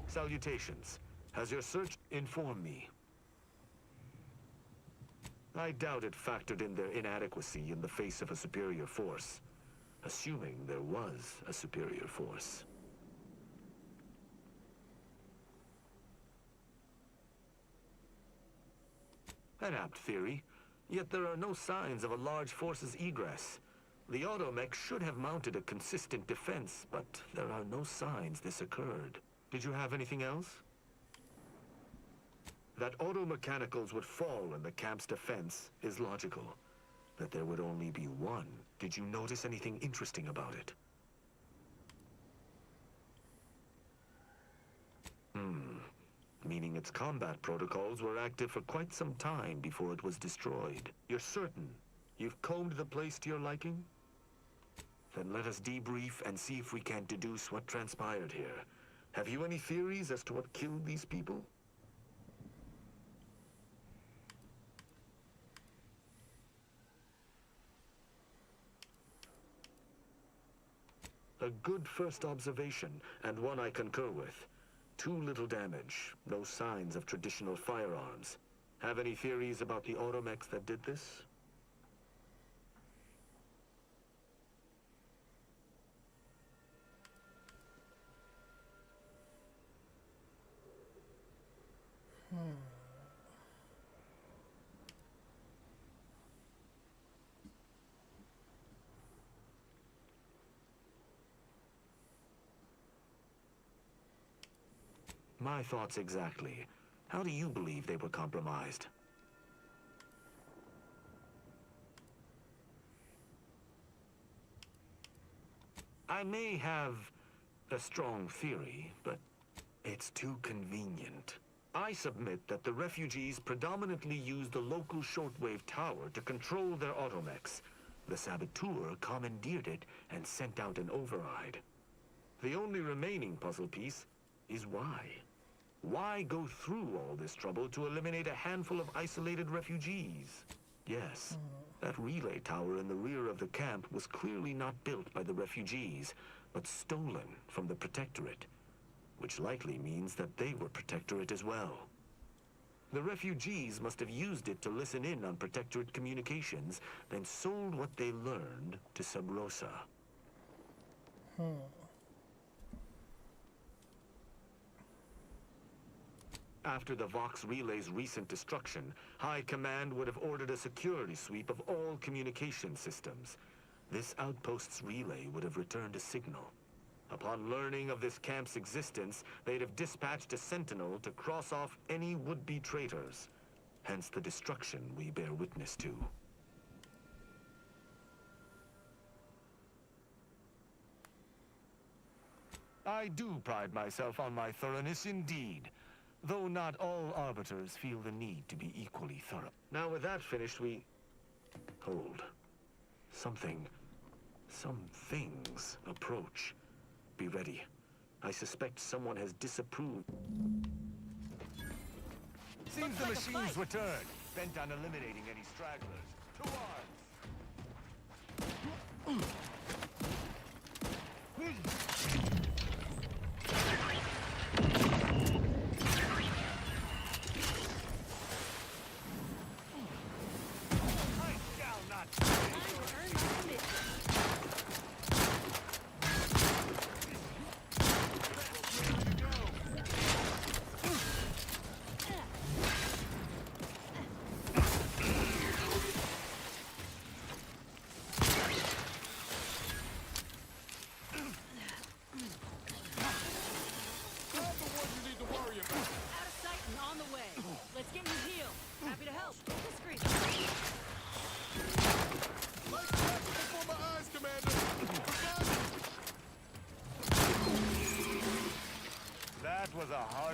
Salutations. Has your search informed me? I doubt it factored in their inadequacy in the face of a superior force, assuming there was a superior force. An apt theory, yet there are no signs of a large force's egress. The automech should have mounted a consistent defense, but there are no signs this occurred. Did you have anything else? That auto-mechanicals would fall in the camp's defense is logical. That there would only be one. Did you notice anything interesting about it? Meaning its combat protocols were active for quite some time before it was destroyed. You're certain you've combed the place to your liking? Then let us debrief and see if we can deduce what transpired here. Have you any theories as to what killed these people? A good first observation, and one I concur with. Too little damage, no signs of traditional firearms. Have any theories about the automechs that did this? My thoughts exactly. How do you believe they were compromised? I may have a strong theory, but it's too convenient. I submit that the refugees predominantly used the local shortwave tower to control their automechs. The saboteur commandeered it and sent out an override. The only remaining puzzle piece is why. Why go through all this trouble to eliminate a handful of isolated refugees? Yes, that relay tower in the rear of the camp was clearly not built by the refugees, but stolen from the Protectorate, which likely means that they were Protectorate as well. The refugees must have used it to listen in on Protectorate communications, then sold what they learned to Sub Rosa. After the Vox Relay's recent destruction, High Command would have ordered a security sweep of all communication systems. This outpost's relay would have returned a signal. Upon learning of this camp's existence, they'd have dispatched a sentinel to cross off any would-be traitors. Hence the destruction we bear witness to. I do pride myself on my thoroughness indeed. Though not all arbiters feel the need to be equally thorough. Now with that finished, we... Hold. Some things approach. Be ready. I suspect someone has disapproved. Seems the machines returned, bent on eliminating any stragglers. To arms!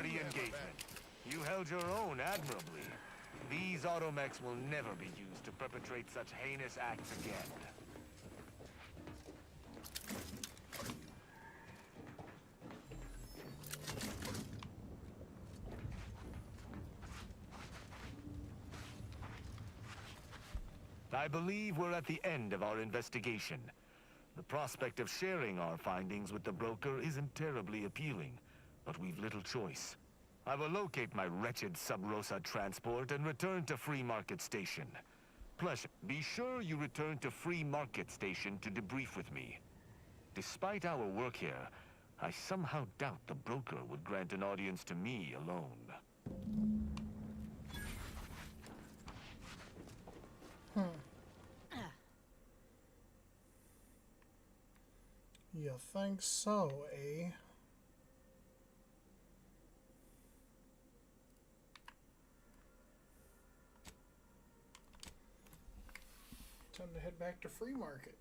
Hearty engagement. You held your own admirably. These automechs will never be used to perpetrate such heinous acts again. I believe we're at the end of our investigation. The prospect of sharing our findings with the broker isn't terribly appealing, but we've little choice. I will locate my wretched Sub-Rosa transport and return to Free Market Station. Pleasure. Be sure you return to Free Market Station to debrief with me. Despite our work here, I somehow doubt the broker would grant an audience to me alone. You think so, eh? Time to head back to Free Market.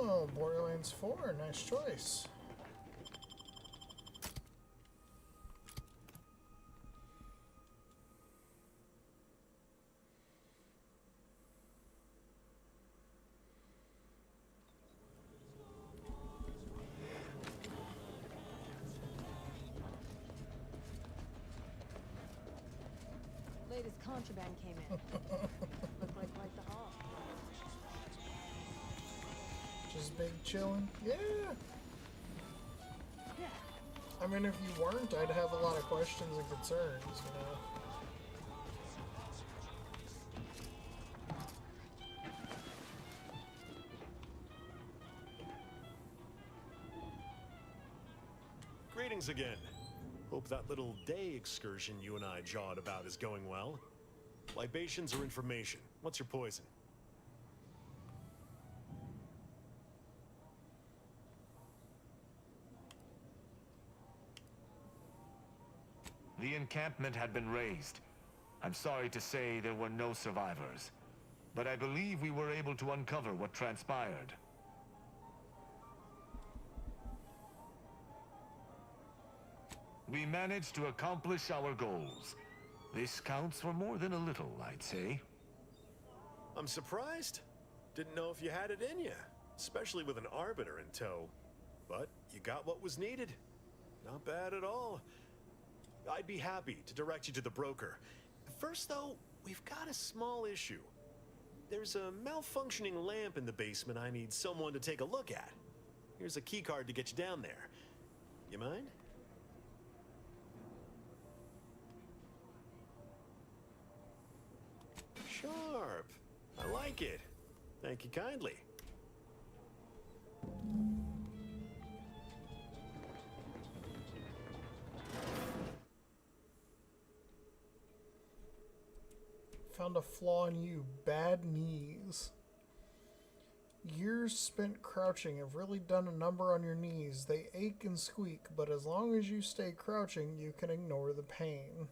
Oh, Borderlands 4, nice choice. Latest contraband came in. Looked like quite the haul. Just big chillin'? Yeah! I mean, if you weren't, I'd have a lot of questions and concerns, you know? Greetings again. Hope that little day excursion you and I jawed about is going well. Libations or information? What's your poison? The encampment had been razed. I'm sorry to say there were no survivors, but I believe we were able to uncover what transpired. We managed to accomplish our goals. This counts for more than a little, I'd say. I'm surprised. Didn't know if you had it in you, especially with an arbiter in tow. But you got what was needed. Not bad at all. I'd be happy to direct you to the broker. First, though, we've got a small issue. There's a malfunctioning lamp in the basement I need someone to take a look at. Here's a keycard to get you down there. You mind? Sharp. I like it. Thank you kindly. Found a flaw in you. Bad knees. Years spent crouching have really done a number on your knees. They ache and squeak, but as long as you stay crouching, you can ignore the pain.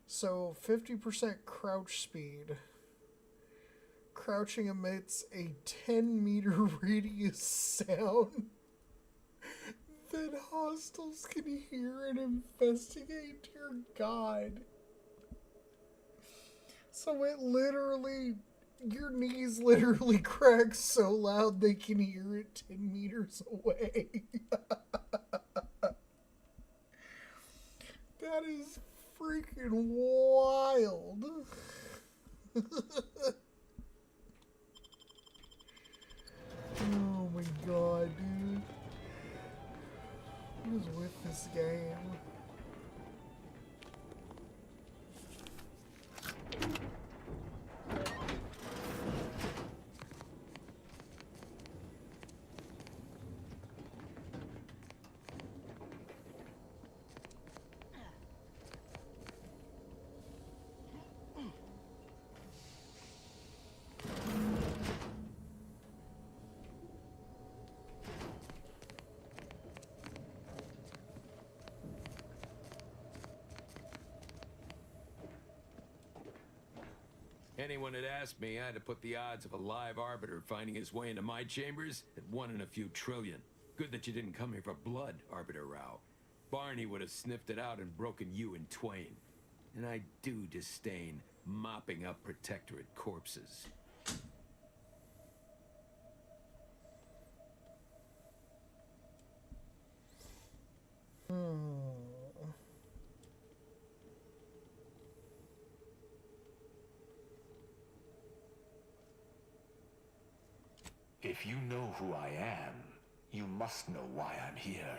So, 50% crouch speed. Crouching emits a 10-meter radius sound that hostiles can hear and investigate. Dear God. So it literally Your knees literally crack so loud they can hear it 10 meters away. That is freaking wild. Oh my god, dude. Who's with this game? Anyone had asked me, I'd have put the odds of a live arbiter finding his way into my chambers at 1 in a few trillion. Good that you didn't come here for blood, Arbiter Rao. Barney would have sniffed it out and broken you in twain. And I do disdain mopping up Protectorate corpses. If you know who I am, you must know why I'm here.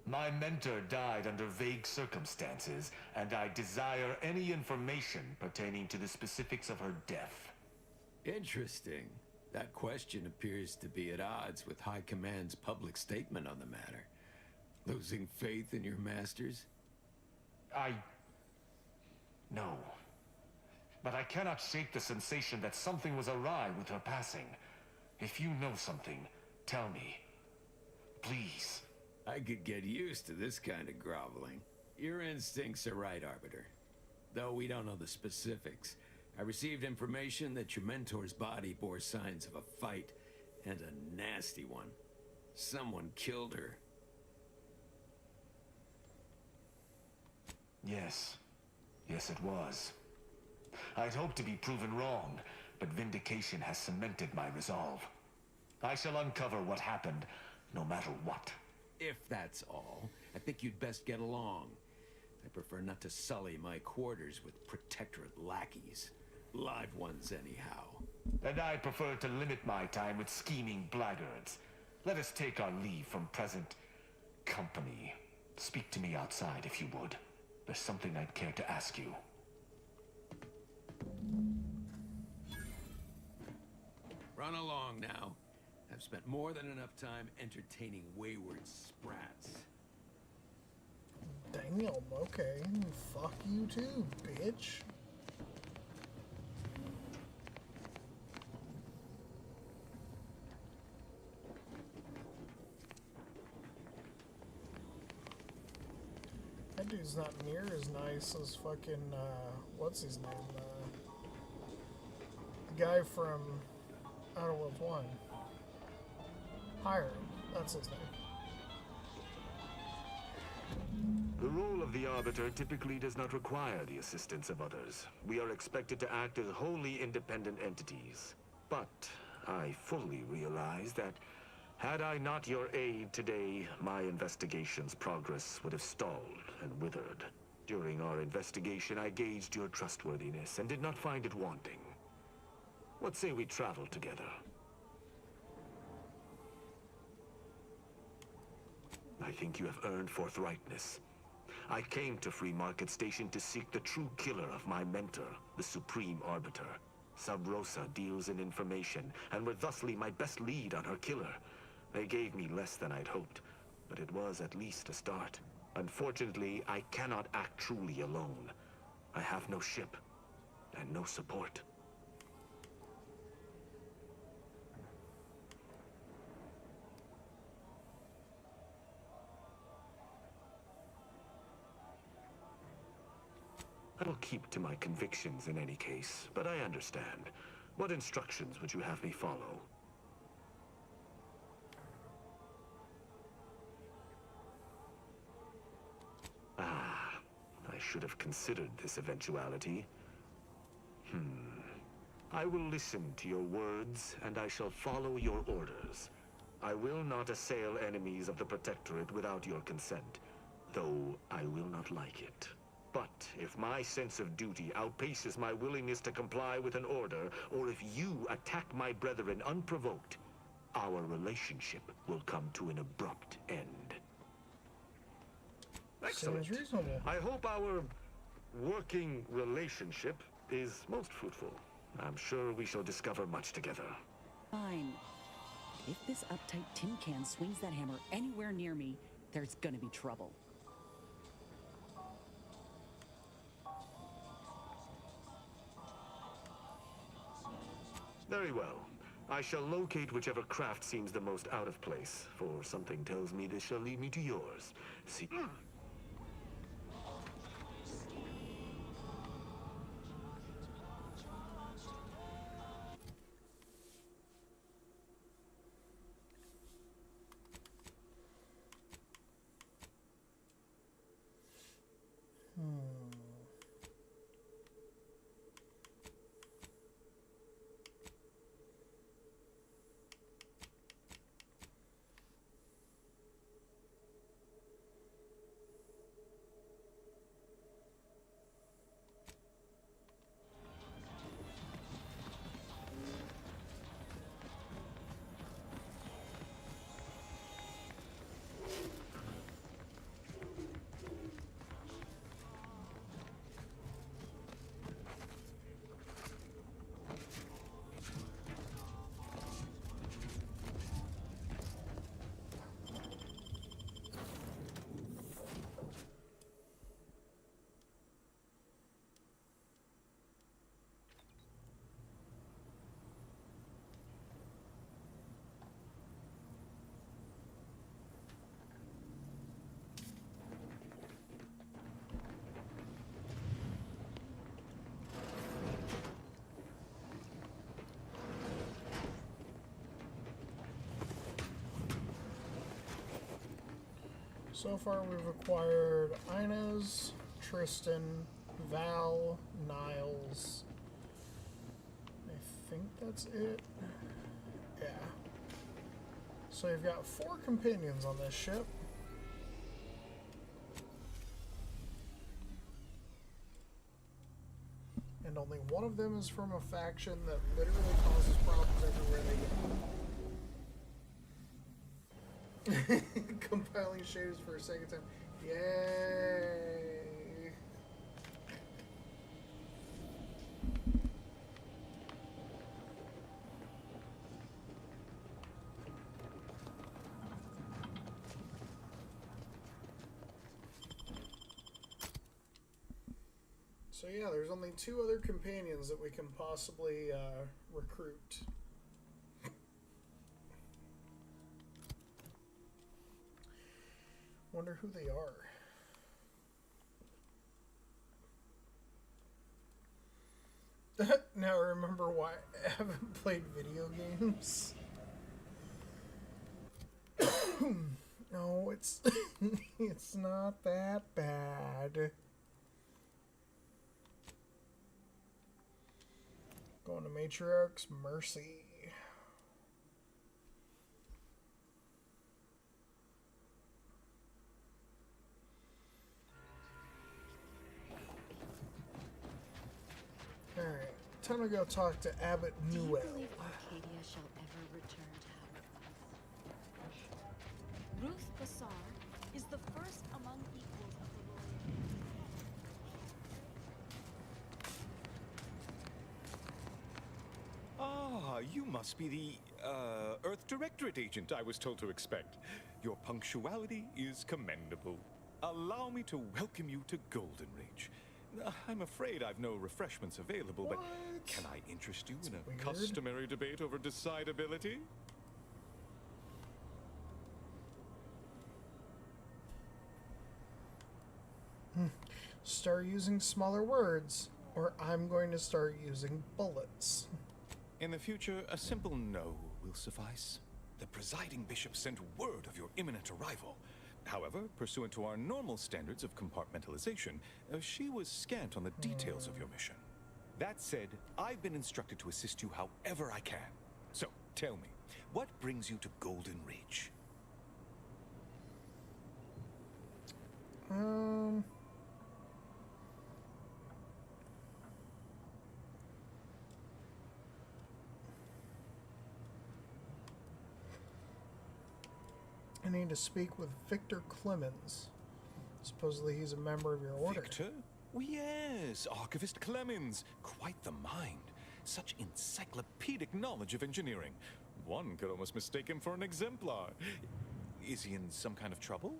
My mentor died under vague circumstances, and I desire any information pertaining to the specifics of her death. Interesting. That question appears to be at odds with High Command's public statement on the matter. Losing faith in your masters? No. But I cannot shake the sensation that something was awry with her passing. If you know something, tell me. Please. I could get used to this kind of groveling. Your instincts are right, Arbiter. Though we don't know the specifics, I received information that your mentor's body bore signs of a fight, and a nasty one. Someone killed her. Yes. Yes, it was. I'd hoped to be proven wrong, but vindication has cemented my resolve. I shall uncover what happened, no matter what. If that's all, I think you'd best get along. I prefer not to sully my quarters with Protectorate lackeys. Live ones, anyhow. And I prefer to limit my time with scheming blackguards. Let us take our leave from present company. Speak to me outside, if you would. There's something I'd care to ask you. Run along now. I've spent more than enough time entertaining wayward sprats. Damn, okay. Fuck you too, bitch. That dude's not near as nice as fucking, what's his name? The guy from Outer Worlds 1. Hiram, that's his name. The role of the Arbiter typically does not require the assistance of others. We are expected to act as wholly independent entities. But I fully realize that had I not your aid today, my investigation's progress would have stalled and withered. During our investigation, I gauged your trustworthiness and did not find it wanting. What say we travel together? I think you have earned forthrightness. I came to Free Market Station to seek the true killer of my mentor, the Supreme Arbiter. Sub Rosa deals in information, and were thusly my best lead on her killer. They gave me less than I'd hoped, but it was at least a start. Unfortunately, I cannot act truly alone. I have no ship, and no support. I will keep to my convictions in any case, but I understand. What instructions would you have me follow? I should have considered this eventuality. I will listen to your words, and I shall follow your orders. I will not assail enemies of the Protectorate without your consent, though I will not like it. But if my sense of duty outpaces my willingness to comply with an order, or if you attack my brethren unprovoked, our relationship will come to an abrupt end. Excellent. Seems reasonable. I hope our working relationship is most fruitful. I'm sure we shall discover much together. Fine. If this uptight tin can swings that hammer anywhere near me, there's gonna be trouble. Very well. I shall locate whichever craft seems the most out of place, for something tells me this shall lead me to yours. See... So far we've acquired Inez, Tristan, Val, Niles. I think that's it. Yeah. So you've got 4 companions on this ship. And only one of them is from a faction that literally causes problems everywhere they go. Compiling shaders for a second time. Yay! So yeah, there's only 2 other companions that we can possibly recruit. Wonder who they are. Now I remember why I haven't played video games. No, it's it's not that bad. Going to Matriarch's Mercy. Alright, time to go talk to Abbot Do you Newell. believe Arcadia shall ever return to Howard? Ruth Bassar is the first among equals of the royal. Ah, you must be the, Earth Directorate agent I was told to expect. Your punctuality is commendable. Allow me to welcome you to Golden Reach. I'm afraid I've no refreshments available, but can I interest you in a customary debate over decidability? Start using smaller words, or I'm going to start using bullets. In the future, a simple no will suffice. The presiding bishop sent word of your imminent arrival. However, pursuant to our normal standards of compartmentalization, she was scant on the details of your mission. That said, I've been instructed to assist you however I can. So, tell me, what brings you to Golden Reach? I need to speak with Victor Clemens. Supposedly he's a member of your order. Victor? Oh, yes, Archivist Clemens. Quite the mind. Such encyclopedic knowledge of engineering. One could almost mistake him for an exemplar. Is he in some kind of trouble?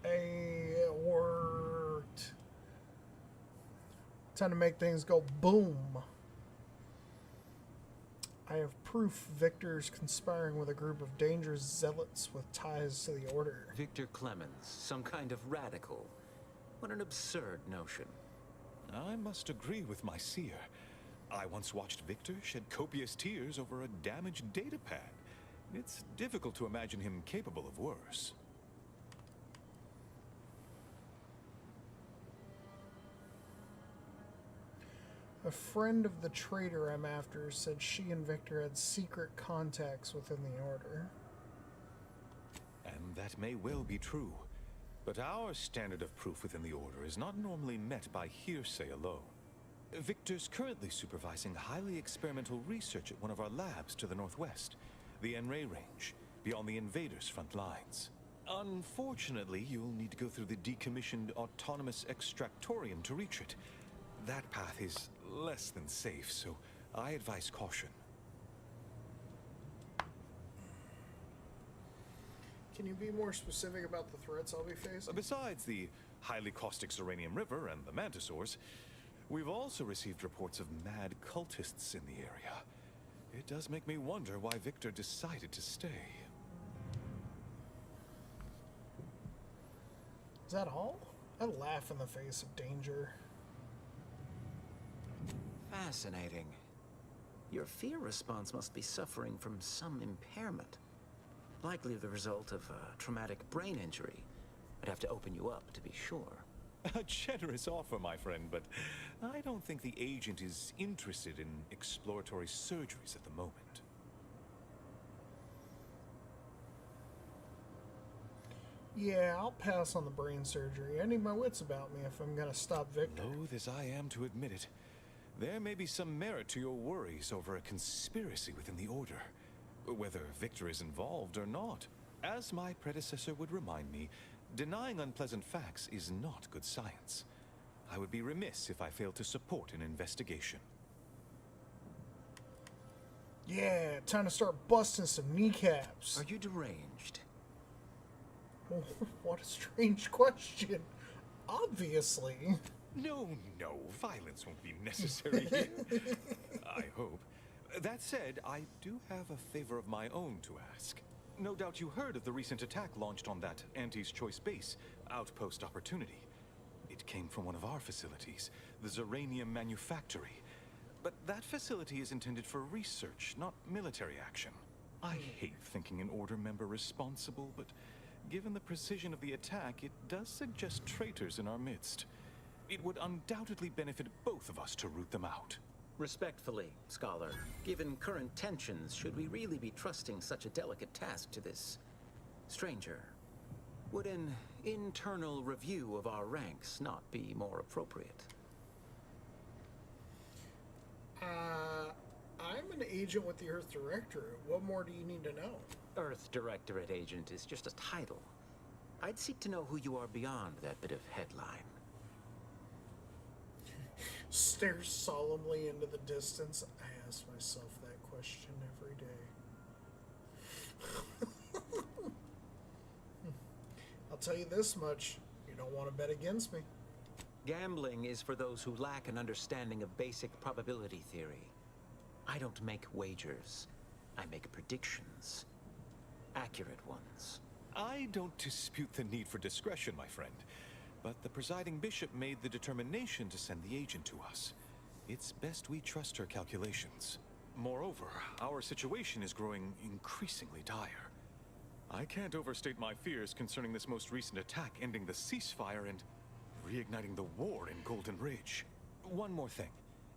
It worked. Time to make things go boom. I have proof Victor's conspiring with a group of dangerous zealots with ties to the order. Victor Clemens, some kind of radical. What an absurd notion. I must agree with my seer. I once watched Victor shed copious tears over a damaged datapad. It's difficult to imagine him capable of worse. A friend of the traitor I'm after said she and Victor had secret contacts within the order. And that may well be true. But our standard of proof within the order is not normally met by hearsay alone. Victor's currently supervising highly experimental research at one of our labs to the northwest, the Enray Range, beyond the invaders' front lines. Unfortunately, you'll need to go through the decommissioned autonomous extractorium to reach it. That path is less than safe, so I advise caution. Can you be more specific about the threats I'll be facing? Besides the highly caustic Zeranium River and the Mantisaurs, we've also received reports of mad cultists in the area. It does make me wonder why Victor decided to stay. Is that all? I laugh in the face of danger. Fascinating. Your fear response must be suffering from some impairment. Likely the result of a traumatic brain injury. I'd have to open you up to be sure. A generous offer, my friend, but I don't think the agent is interested in exploratory surgeries at the moment. Yeah, I'll pass on the brain surgery. I need my wits about me if I'm gonna stop Victor. Loath as I am to admit it, there may be some merit to your worries over a conspiracy within the Order. Whether Victor is involved or not. As my predecessor would remind me, denying unpleasant facts is not good science. I would be remiss if I failed to support an investigation. Yeah, time to start busting some kneecaps. Are you deranged? What a strange question. Obviously. No, violence won't be necessary here. I hope. That said, I do have a favor of my own to ask. No doubt you heard of the recent attack launched on that Auntie's Choice base, Outpost Opportunity. It came from one of our facilities, the Zeranium Manufactory. But that facility is intended for research, not military action. I hate thinking an Order member responsible, but given the precision of the attack, it does suggest traitors in our midst. It would undoubtedly benefit both of us to root them out. Respectfully, Scholar, given current tensions, should we really be trusting such a delicate task to this stranger? Would an internal review of our ranks not be more appropriate? I'm an agent with the Earth Directorate. What more do you need to know? Earth Directorate agent is just a title. I'd seek to know who you are beyond that bit of headline. Stares solemnly into the distance. I ask myself that question every day. I'll tell you this much. You don't want to bet against me. Gambling is for those who lack an understanding of basic probability theory. I don't make wagers. I make predictions. Accurate ones. I don't dispute the need for discretion, my friend. But the presiding bishop made the determination to send the agent to us. It's best we trust her calculations. Moreover, our situation is growing increasingly dire. I can't overstate my fears concerning this most recent attack ending the ceasefire and... reigniting the war in Golden Ridge. One more thing.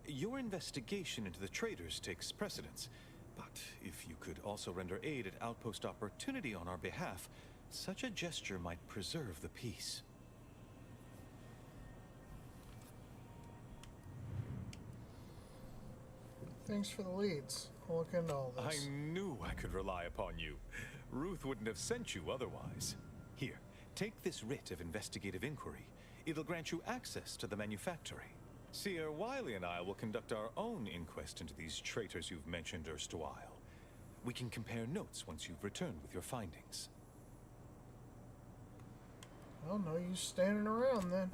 Your investigation into the traitors takes precedence. But if you could also render aid at Outpost Opportunity on our behalf, such a gesture might preserve the peace. Thanks for the leads. I'll look into all this. I knew I could rely upon you. Ruth wouldn't have sent you otherwise. Here, take this writ of investigative inquiry. It'll grant you access to the manufactory. Seer Wiley and I will conduct our own inquest into these traitors you've mentioned erstwhile. We can compare notes once you've returned with your findings. Well, no use standing around then.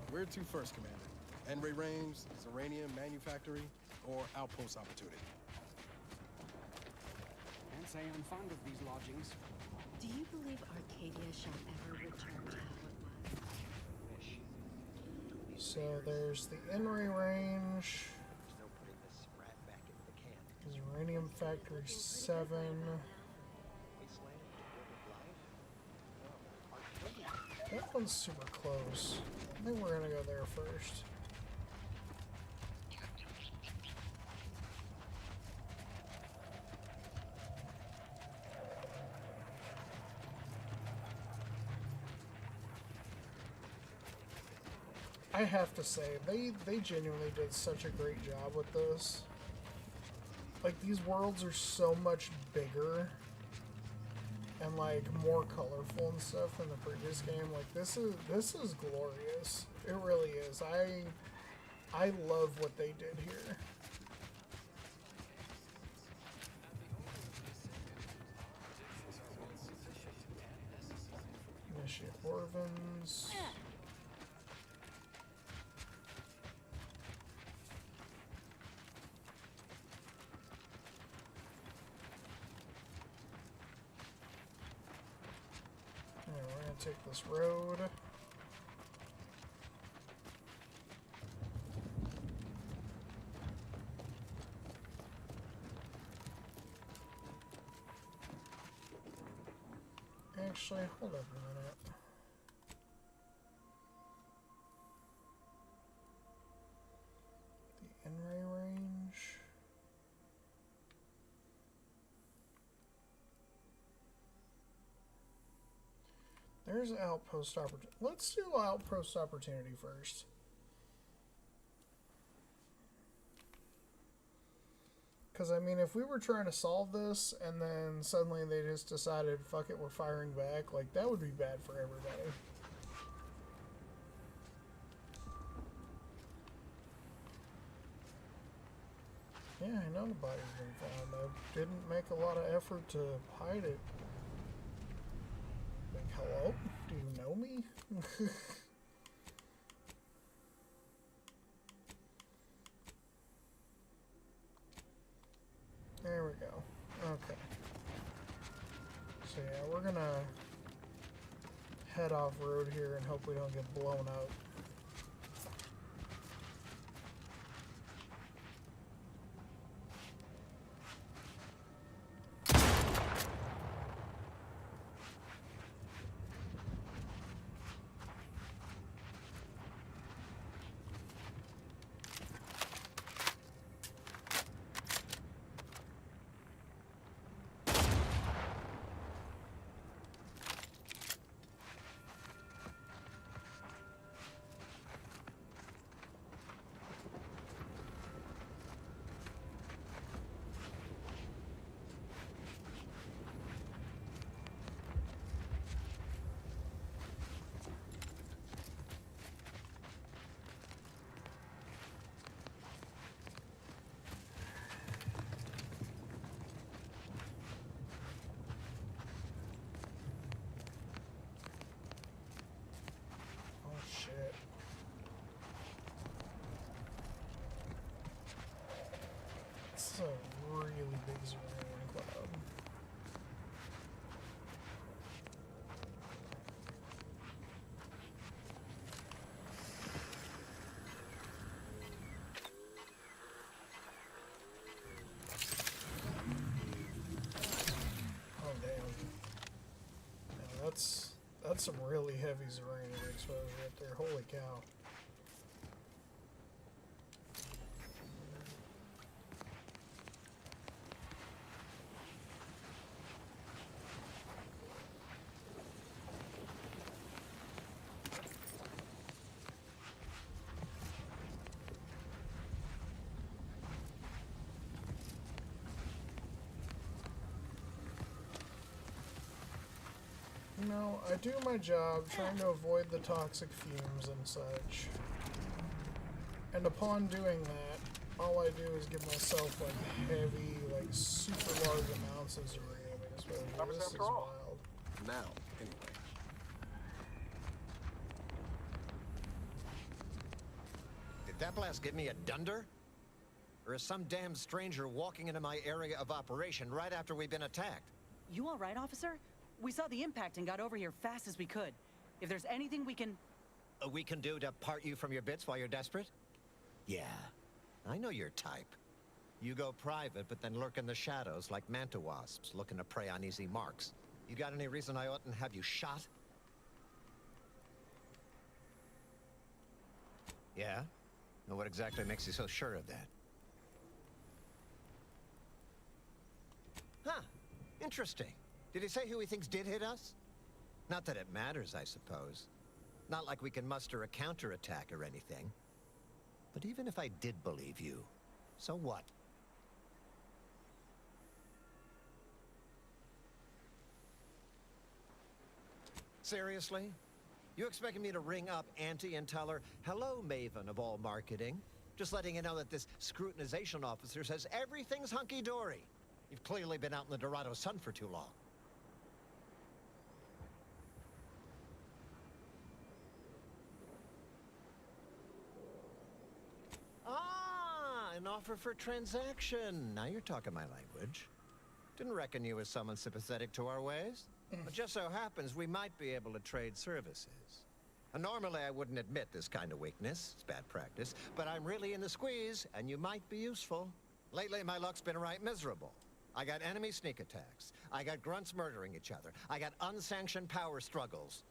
Where to first, Commander? Enray Range, Zeranium Manufactory, or Outpost Opportunity? Can't say I'm fond of these lodgings. Do you believe Arcadia shall ever return to how it was? So there's the Enray Range. Uranium Factory 7. That one's super close. I think we're gonna go there first. I have to say, they genuinely did such a great job with this. Like, these worlds are so much bigger and like more colorful and stuff than the previous game. Like, this is glorious. It really is. I love what they did here. Initiate Orvans. Take this road. Actually, hold up a minute. The Enray range. There's Outpost Opportunity. Let's do Outpost Opportunity first. Because, I mean, if we were trying to solve this and then suddenly they just decided, fuck it, we're firing back, like, that would be bad for everybody. Yeah, I know the body's been found. I didn't make a lot of effort to hide it. Like, hello? Do you know me? There we go. Okay. So yeah, we're gonna head off road here and hope we don't get blown up. This is a really big Zeranium cloud. Oh, damn. that's some really heavy Zeranium exposure right there. Holy cow. You know, I do my job trying to avoid the toxic fumes and such. And upon doing that, all I do is give myself like heavy, like super large amounts of Zeranium exposure. This is wild. Now, anyway. Did that blast give me a dunder? Or is some damn stranger walking into my area of operation right after we've been attacked? You all right, officer? We saw the impact and got over here fast as we could. If there's anything we can... We can do to part you from your bits while you're desperate? Yeah, I know your type. You go private, but then lurk in the shadows like manta wasps looking to prey on easy marks. You got any reason I oughtn't have you shot? Yeah? And what exactly makes you so sure of that? Huh. Interesting. Did he say who he thinks did hit us? Not that it matters, I suppose. Not like we can muster a counterattack or anything. But even if I did believe you, so what? Seriously? You expecting me to ring up Auntie and tell her, hello, Maven of all marketing? Just letting you know that this scrutinization officer says everything's hunky-dory. You've clearly been out in the Dorado sun for too long. An offer for transaction. Now you're talking my language. Didn't reckon you was someone sympathetic to our ways. It just so happens we might be able to trade services. And normally I wouldn't admit this kind of weakness. It's bad practice. But I'm really in the squeeze, and you might be useful. Lately, my luck's been right miserable. I got enemy sneak attacks. I got grunts murdering each other. I got unsanctioned power struggles.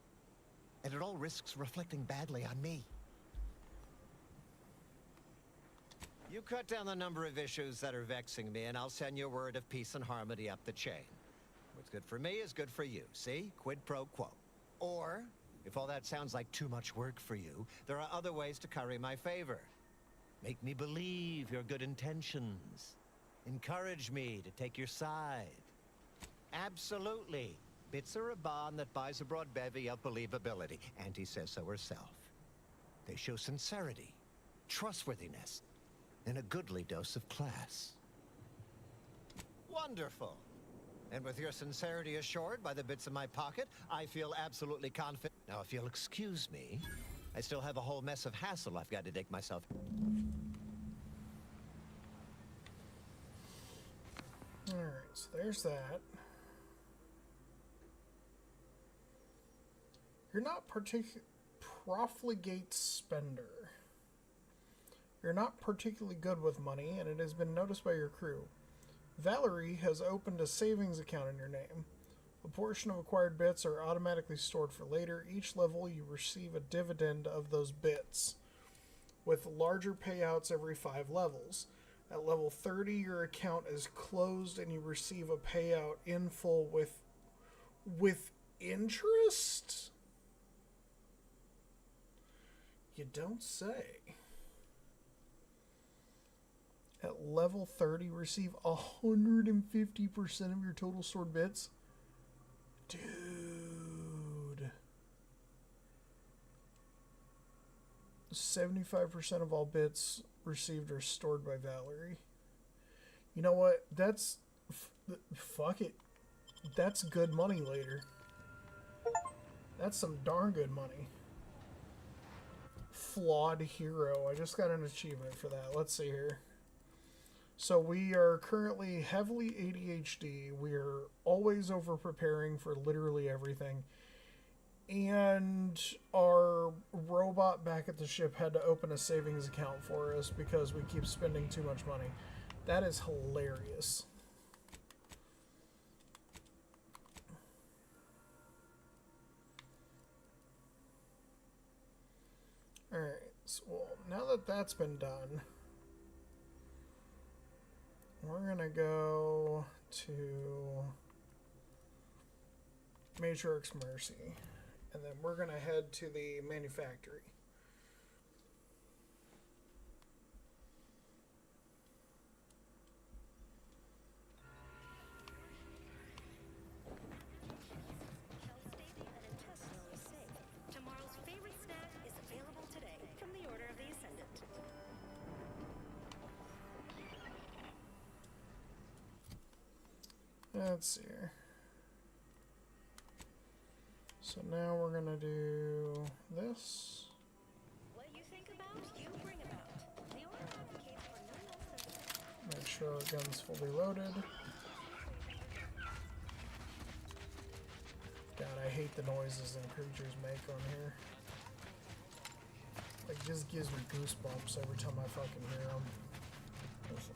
And it all risks reflecting badly on me. You cut down the number of issues that are vexing me, and I'll send you a word of peace and harmony up the chain. What's good for me is good for you, see? Quid pro quo. Or, if all that sounds like too much work for you, there are other ways to curry my favor. Make me believe your good intentions. Encourage me to take your side. Absolutely. Bits are a bond that buys a broad bevy of believability. Auntie says so herself. They show sincerity, trustworthiness, and a goodly dose of class. Wonderful. And with your sincerity assured by the bits in my pocket, I feel absolutely confident. Now, if you'll excuse me, I still have a whole mess of hassle I've got to dig myself. Alright, so there's that. You're not profligate spender. You're not particularly good with money, and it has been noticed by your crew. Valerie has opened a savings account in your name. A portion of acquired bits are automatically stored for later. Each level you receive a dividend of those bits, with larger payouts every 5 levels. At level 30, your account is closed and you receive a payout in full with interest? You don't say. At level 30, receive 150% of your total stored bits? Dude. 75% of all bits received are stored by Valerie. You know what? That's... fuck it. That's good money later. That's some darn good money. Flawed hero. I just got an achievement for that. Let's see here. So we are currently heavily ADHD. We're always over preparing for literally everything. And our robot back at the ship had to open a savings account for us because we keep spending too much money. That is hilarious. that that's been done, we're gonna go to Matriarch's Mercy, and then we're gonna head to the manufactory. Tomorrow's favorite snack is available today from the Order of the Ascendant. Let's see here. So now we're gonna do this. What you think about, you bring about. The Order advocates for no less than... Make sure our gun's fully loaded. God, I hate the noises and creatures make on here. Like, this gives me goosebumps every time I fucking hear them.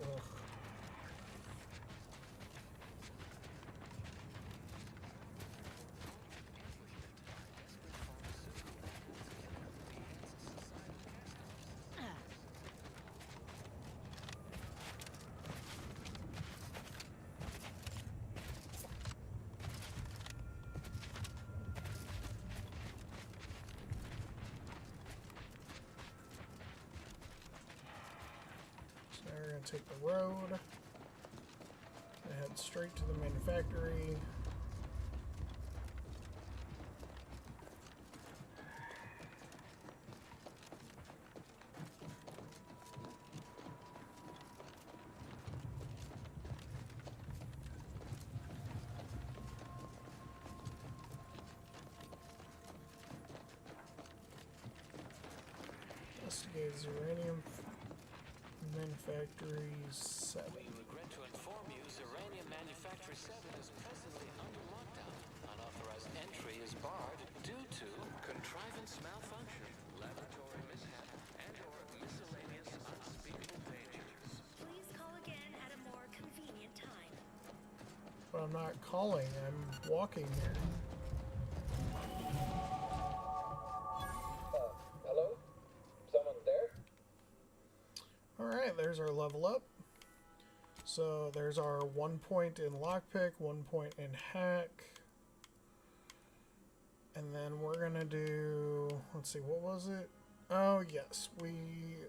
Ugh. We're going to take the road and head straight to the manufactory. Investigate uranium Manufactory 7. We regret to inform you Uranium Manufactory 7 is presently under lockdown. Unauthorized entry is barred due to contrivance malfunction, laboratory mishap, and/or miscellaneous unspeakable dangers. Please call again at a more convenient time. But I'm not calling, I'm walking here. Hello? Someone there? Alright, there's our level up. So there's our 1 point in lockpick, 1 point in hack. And then we're gonna do, let's see, what was it? Oh yes, we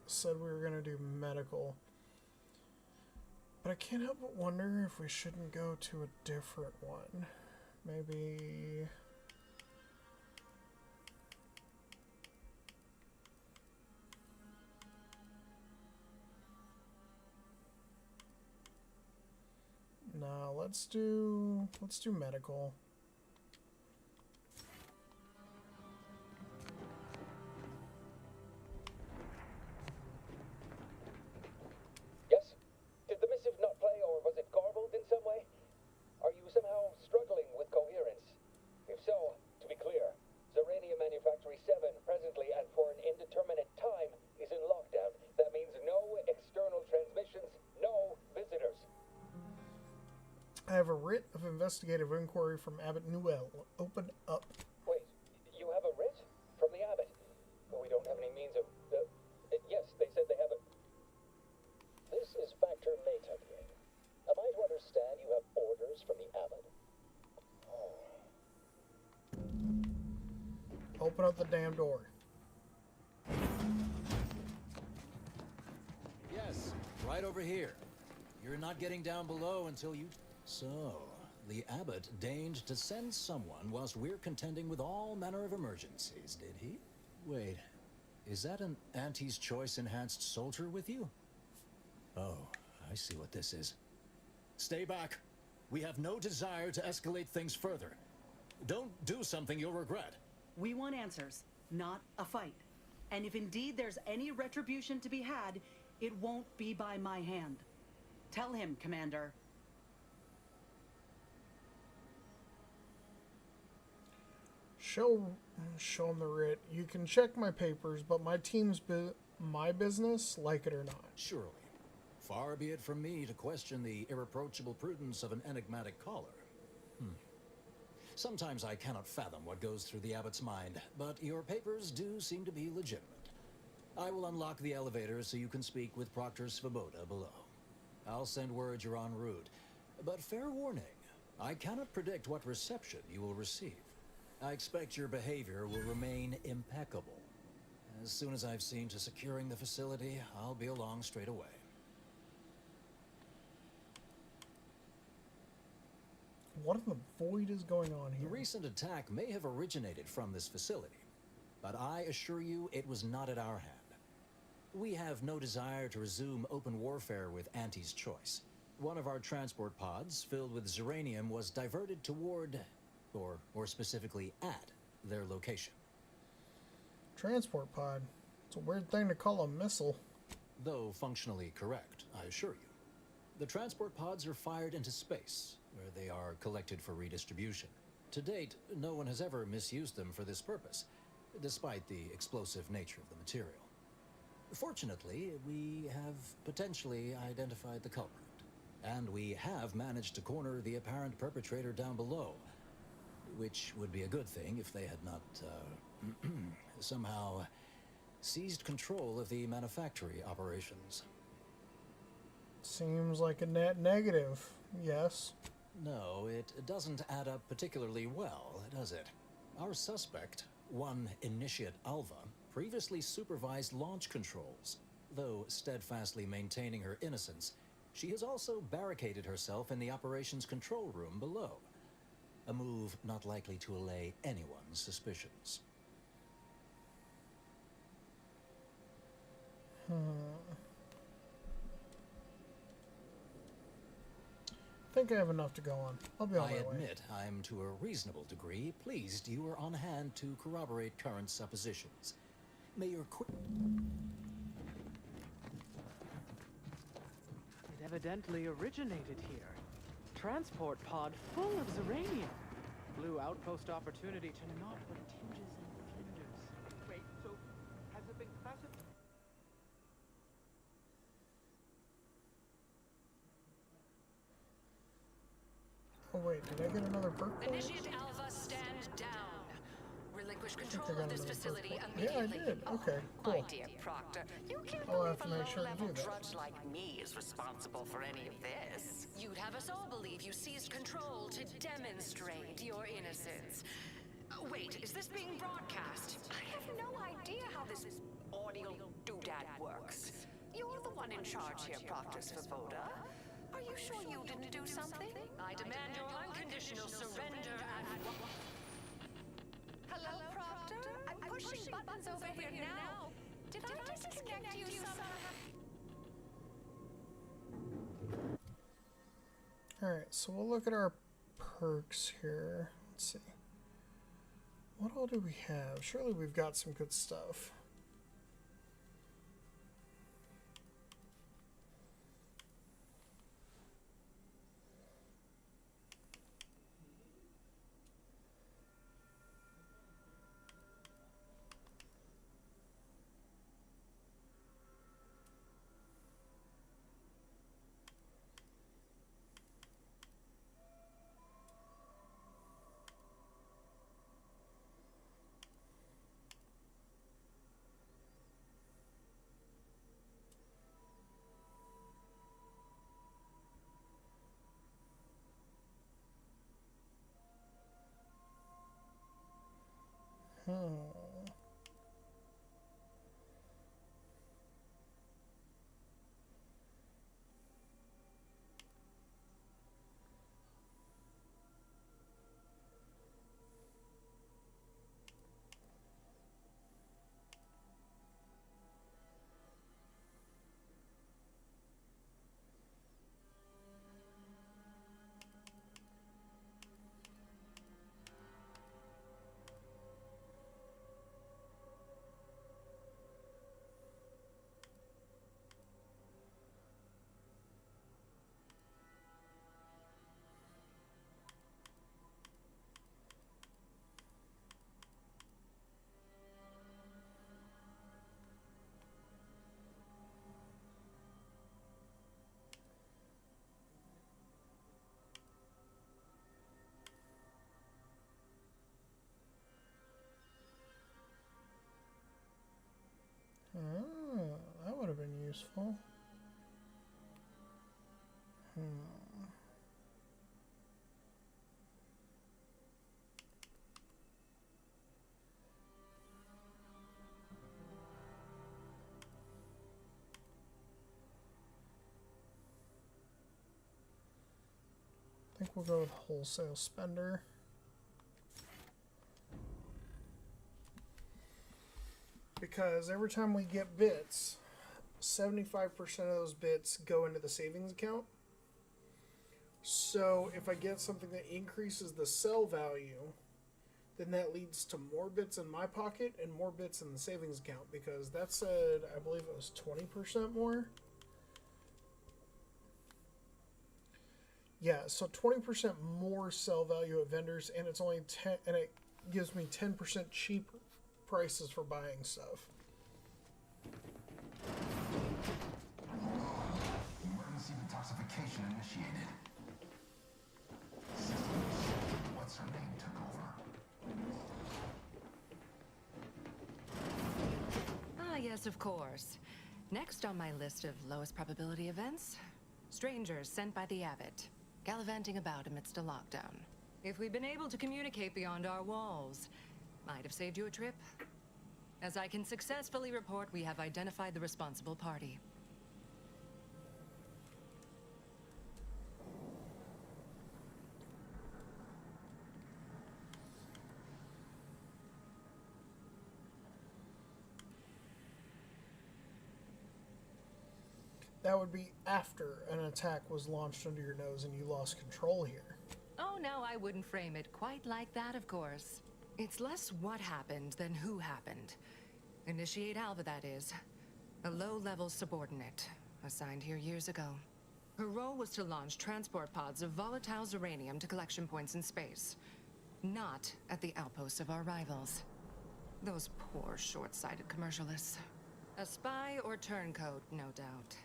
said we were gonna do medical. But I can't help but wonder if we shouldn't go to a different one. Maybe... No, let's do medical. Yes? Did the missive not play, or was it garbled in some way? Are you somehow struggling with coherence? If so, to be clear, Uranium Manufactory 7 presently and for an indeterminate time is in lockdown. That means no external transmissions, no visitors. I have a writ of investigative inquiry from Abbot Newell. Open up. Wait, you have a writ? From the abbot? But we don't have any means of... yes, they said they have a... This is Factor Maytag. Am I to understand you have orders from the abbot? Open up the damn door. Yes, right over here. You're not getting down below until you... So, the abbot deigned to send someone whilst we're contending with all manner of emergencies, did he? Wait, is that an Auntie's Choice enhanced soldier with you? Oh, I see what this is. Stay back. We have no desire to escalate things further. Don't do something you'll regret. We want answers, not a fight. And if indeed there's any retribution to be had, it won't be by my hand. Tell him, Commander. Show him the writ. You can check my papers, but my team's my business, like it or not. Surely. Far be it from me to question the irreproachable prudence of an enigmatic caller. Sometimes I cannot fathom what goes through the abbot's mind, but your papers do seem to be legitimate. I will unlock the elevator so you can speak with Proctor Svoboda below. I'll send word you're en route. But fair warning, I cannot predict what reception you will receive. I expect your behavior will remain impeccable. As soon as I've seen to securing the facility, I'll be along straight away. What in the void is going on here? The recent attack may have originated from this facility, but I assure you it was not at our hand. We have no desire to resume open warfare with Auntie's choice. One of our transport pods, filled with Zeranium, was diverted toward, or specifically at, their location. Transport pod. It's a weird thing to call a missile. Though functionally correct, I assure you. The transport pods are fired into space, where they are collected for redistribution. To date, no one has ever misused them for this purpose, despite the explosive nature of the material. Fortunately, we have potentially identified the culprit, and we have managed to corner the apparent perpetrator down below, which would be a good thing if they had not, somehow seized control of the manufactory operations. Seems like a net negative, yes. No, it doesn't add up particularly well, does it? Our suspect, one Initiate Alva, previously supervised launch controls. Though steadfastly maintaining her innocence, she has also barricaded herself in the operations control room below. A move not likely to allay anyone's suspicions. I think I have enough to go on. I'll be on my way. I admit I'm to a reasonable degree pleased you are on hand to corroborate current suppositions. May your It evidently originated here. Transport pod full of Zeranium. Blue outpost opportunity to naught but tinges and flinders. Wait, so has it been classified? Oh wait, did I get another perk? Initiate Alpha, stand down. Relinquish control of this facility Yeah, I immediately. did. Okay, My cool. dear Proctor, you can't I'll believe have to a make sure to low-level do that. drudge like me is responsible for any of this. You'd have us all believe you seized control to demonstrate your innocence. Wait, is this being broadcast? I have no idea how this audio doodad works. You're the one in charge here, Proctor Svoboda. Are you sure you didn't do something? I demand your unconditional surrender and... Hello, Proctor? I'm pushing buttons over here now. Did I disconnect you somehow? Alright, so we'll look at our perks here. Let's see. What all do we have? Surely we've got some good stuff. useful. I think we'll go with wholesale spender. Because every time we get bits, 75% of those bits go into the savings account. So if I get something that increases the sell value, then that leads to more bits in my pocket and more bits in the savings account, because that said, I believe it was 20% more. Yeah, so 20% more sell value at vendors, and it's only 10, and it gives me 10% cheaper prices for buying stuff. Emergency detoxification initiated. System what's her name took over. Ah, yes, of course. Next on my list of lowest probability events, strangers sent by the Abbot, gallivanting about amidst a lockdown. If we'd been able to communicate beyond our walls, might have saved you a trip. As I can successfully report, we have identified the responsible party. That would be after an attack was launched under your nose and you lost control here. Oh, no, I wouldn't frame it quite like that, of course. It's less what happened than who happened. Initiate Alva, that is. A low-level subordinate, assigned here years ago. Her role was to launch transport pods of volatile uranium to collection points in space. Not at the outposts of our rivals. Those poor, short-sighted commercialists. A spy or turncoat, no doubt.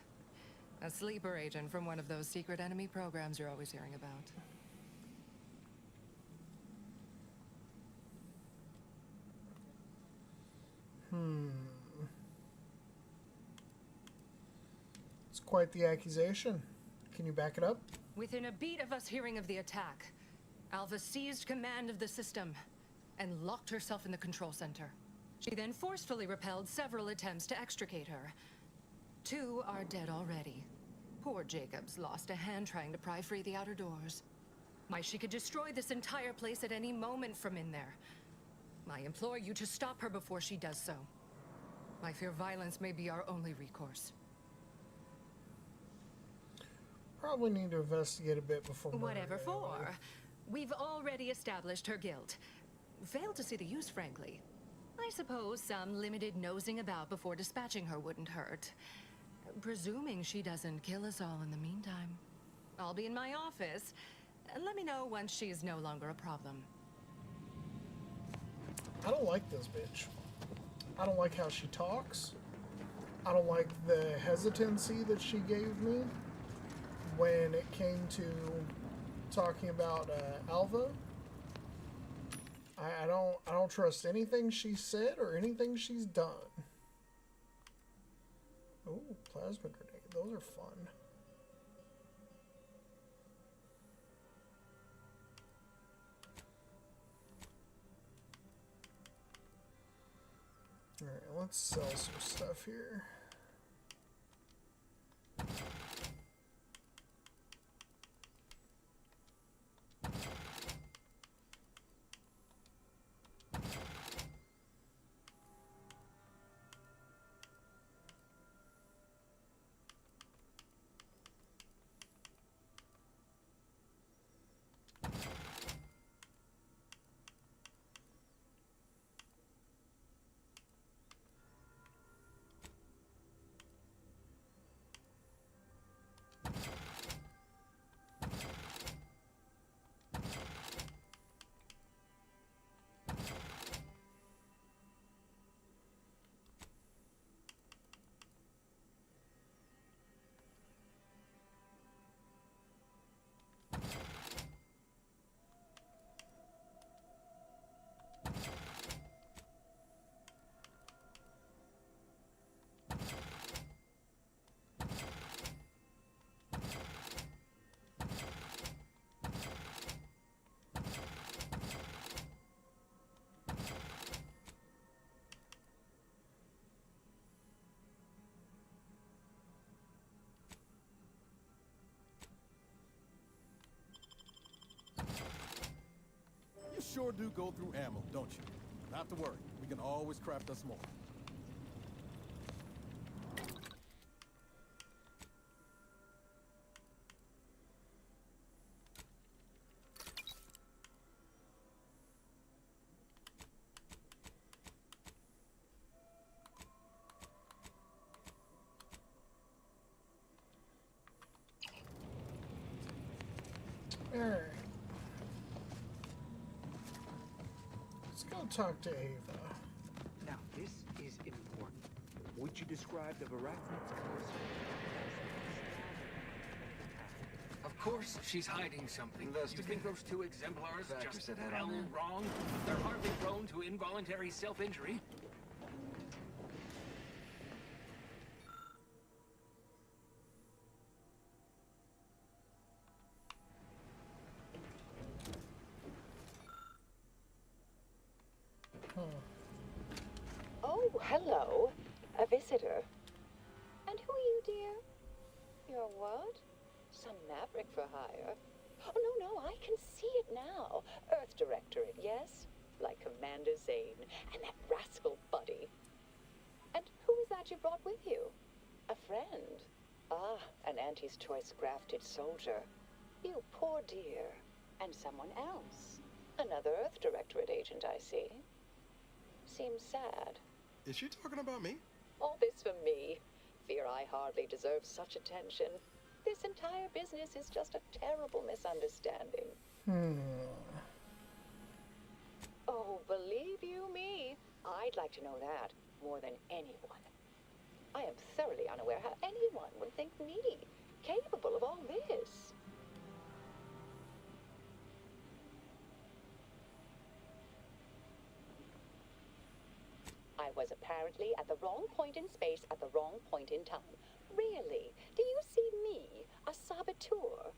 A sleeper agent from one of those secret enemy programs you're always hearing about. It's quite the accusation. Can you back it up? Within a beat of us hearing of the attack, Alva seized command of the system and locked herself in the control center. She then forcefully repelled several attempts to extricate her. 2 are dead already. Poor Jacobs lost a hand trying to pry free the outer doors. Why, she could destroy this entire place at any moment from in there. I implore you to stop her before she does so. I fear violence may be our only recourse. Probably need to investigate a bit before. Whatever for. We've already established her guilt. Failed to see the use, frankly. I suppose some limited nosing about before dispatching her wouldn't hurt. Presuming she doesn't kill us all in the meantime. I'll be in my office. Let me know once she's no longer a problem. I don't like this bitch. I don't like how she talks. I don't like the hesitancy that she gave me when it came to talking about Alva. I don't trust anything she said or anything she's done. Ooh, plasma grenade. Those are fun. Alright, let's sell some stuff here. sure do go through ammo, don't you? Not to worry. We can always craft us more. Alright. Let's go talk to Ava. Now, this is important. Would you describe the Arachnid's course? Of course, she's hiding something. You think those two exemplars just fell wrong? They're hardly prone to involuntary self-injury. Oh, hello. A visitor. And who are you, dear? You're what? Some maverick for hire. Oh, no, I can see it now. Earth Directorate, yes? Like Commander Zane and that rascal Buddy. And who is that you brought with you? A friend? Ah, an Auntie's Choice grafted soldier. You poor dear. And someone else. Another Earth Directorate agent, I see. Seems sad. Is she talking about me? All this for me. Fear I hardly deserve such attention. This entire business is just a terrible misunderstanding. Oh, believe you me, I'd like to know that more than anyone. I am thoroughly unaware how anyone would think me capable of all this. I was apparently at the wrong point in space at the wrong point in time. Really? Do you see me, a saboteur?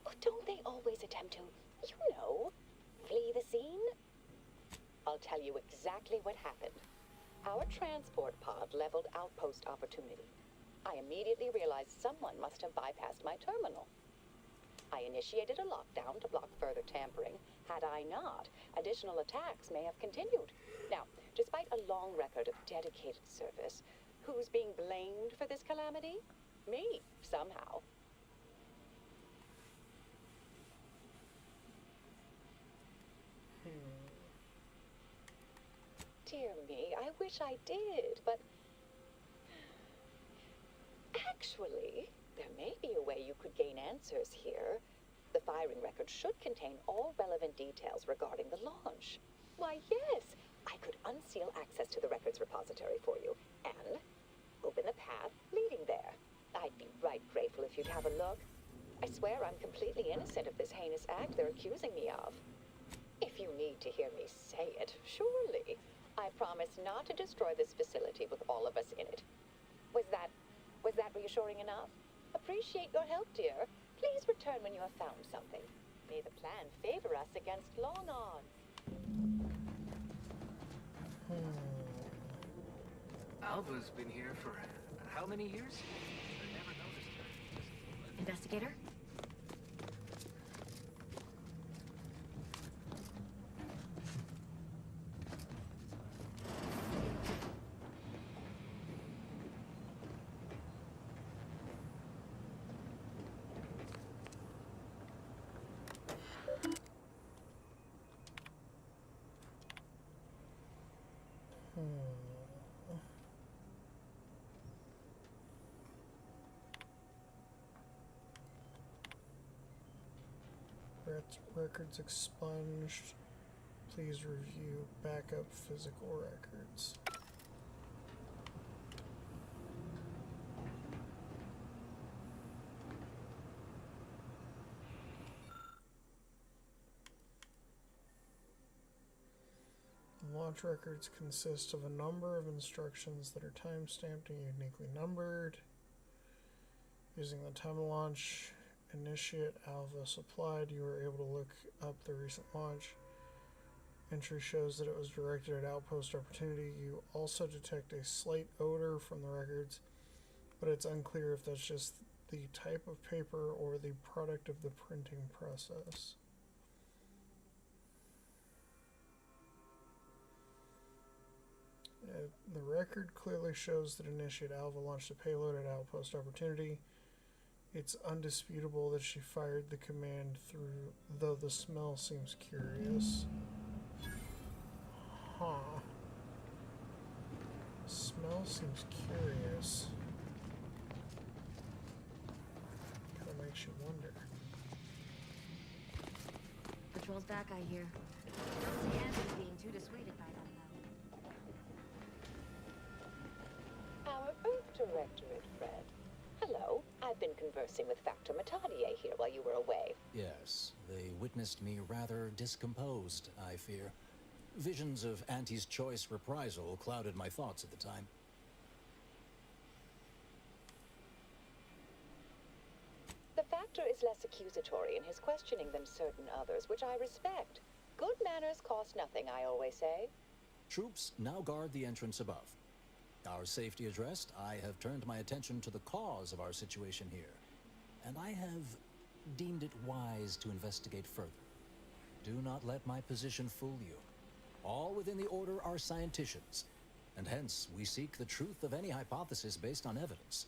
Oh, don't they always attempt to, flee the scene? I'll tell you exactly what happened. Our transport pod leveled outpost opportunity. I immediately realized someone must have bypassed my terminal. I initiated a lockdown to block further tampering. Had I not, additional attacks may have continued. Now, despite a long record of dedicated service, who's being blamed for this calamity? Me, somehow. Dear me, I wish I did, but... Actually, there may be a way you could gain answers here. The firing record should contain all relevant details regarding the launch. Why, yes, I could unseal access to the records repository for you, and open the path leading there. I'd be right grateful if you'd have a look. I swear I'm completely innocent of this heinous act they're accusing me of. If you need to hear me say it, surely. I promise not to destroy this facility with all of us in it. Was that reassuring enough? Appreciate your help, dear. Please return when you have found something. May the plan favor us against long odds. Alva's been here for how many years? I never noticed her. Investigator? Records expunged. Please review backup physical records. Launch records consist of a number of instructions that are time-stamped and uniquely numbered. Using the time of launch initiate alpha supplied, you were able to look up the recent launch. Entry shows that it was directed at outpost opportunity. You also detect a slight odor from the records, but it's unclear if that's just the type of paper or the product of the printing process. The record clearly shows that Initiate Alva launched a payload at Outpost Opportunity. It's undisputable that she fired the command through, though the smell seems curious. Huh. Smell seems curious. Kind of makes you wonder. Patrol's back, I hear. Don't see Anthony being too dissuaded by them, though. Our Earth Directorate, Fred. Hello. I've been conversing with Factor Matadier here while you were away. Yes, they witnessed me rather discomposed, I fear. Visions of Auntie's Choice reprisal clouded my thoughts at the time. The Factor is less accusatory in his questioning than certain others, which I respect. Good manners cost nothing, I always say. Troops now guard the entrance above. Our safety addressed, I have turned my attention to the cause of our situation here, and I have deemed it wise to investigate further. Do not let my position fool you. All within the Order are scienticians, and hence we seek the truth of any hypothesis based on evidence.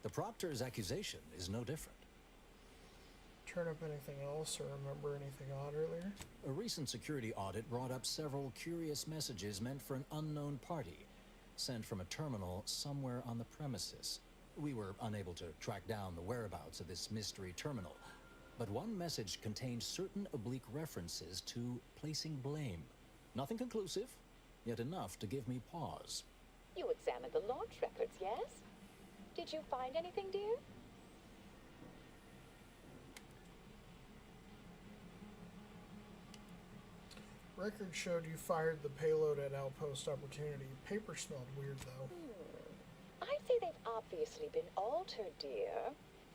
The Proctor's accusation is no different. Turn up anything else or remember anything odd earlier? A recent security audit brought up several curious messages meant for an unknown party, sent from a terminal somewhere on the premises. We were unable to track down the whereabouts of this mystery terminal, but one message contained certain oblique references to placing blame. Nothing conclusive, yet enough to give me pause. You examined the launch records, yes? Did you find anything, dear? Record showed you fired the payload at Outpost Opportunity. Paper smelled weird, though. I'd say they've obviously been altered, dear.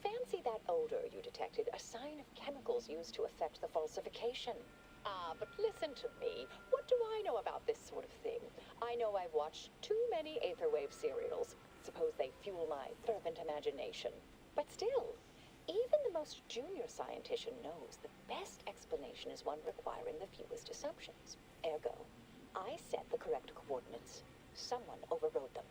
Fancy that odor you detected, a sign of chemicals used to affect the falsification. But listen to me. What do I know about this sort of thing? I know I've watched too many Aetherwave serials. Suppose they fuel my fervent imagination. But still, even the most junior scientician knows the best explanation is one requiring the fewest assumptions. Ergo, I set the correct coordinates. Someone overrode them.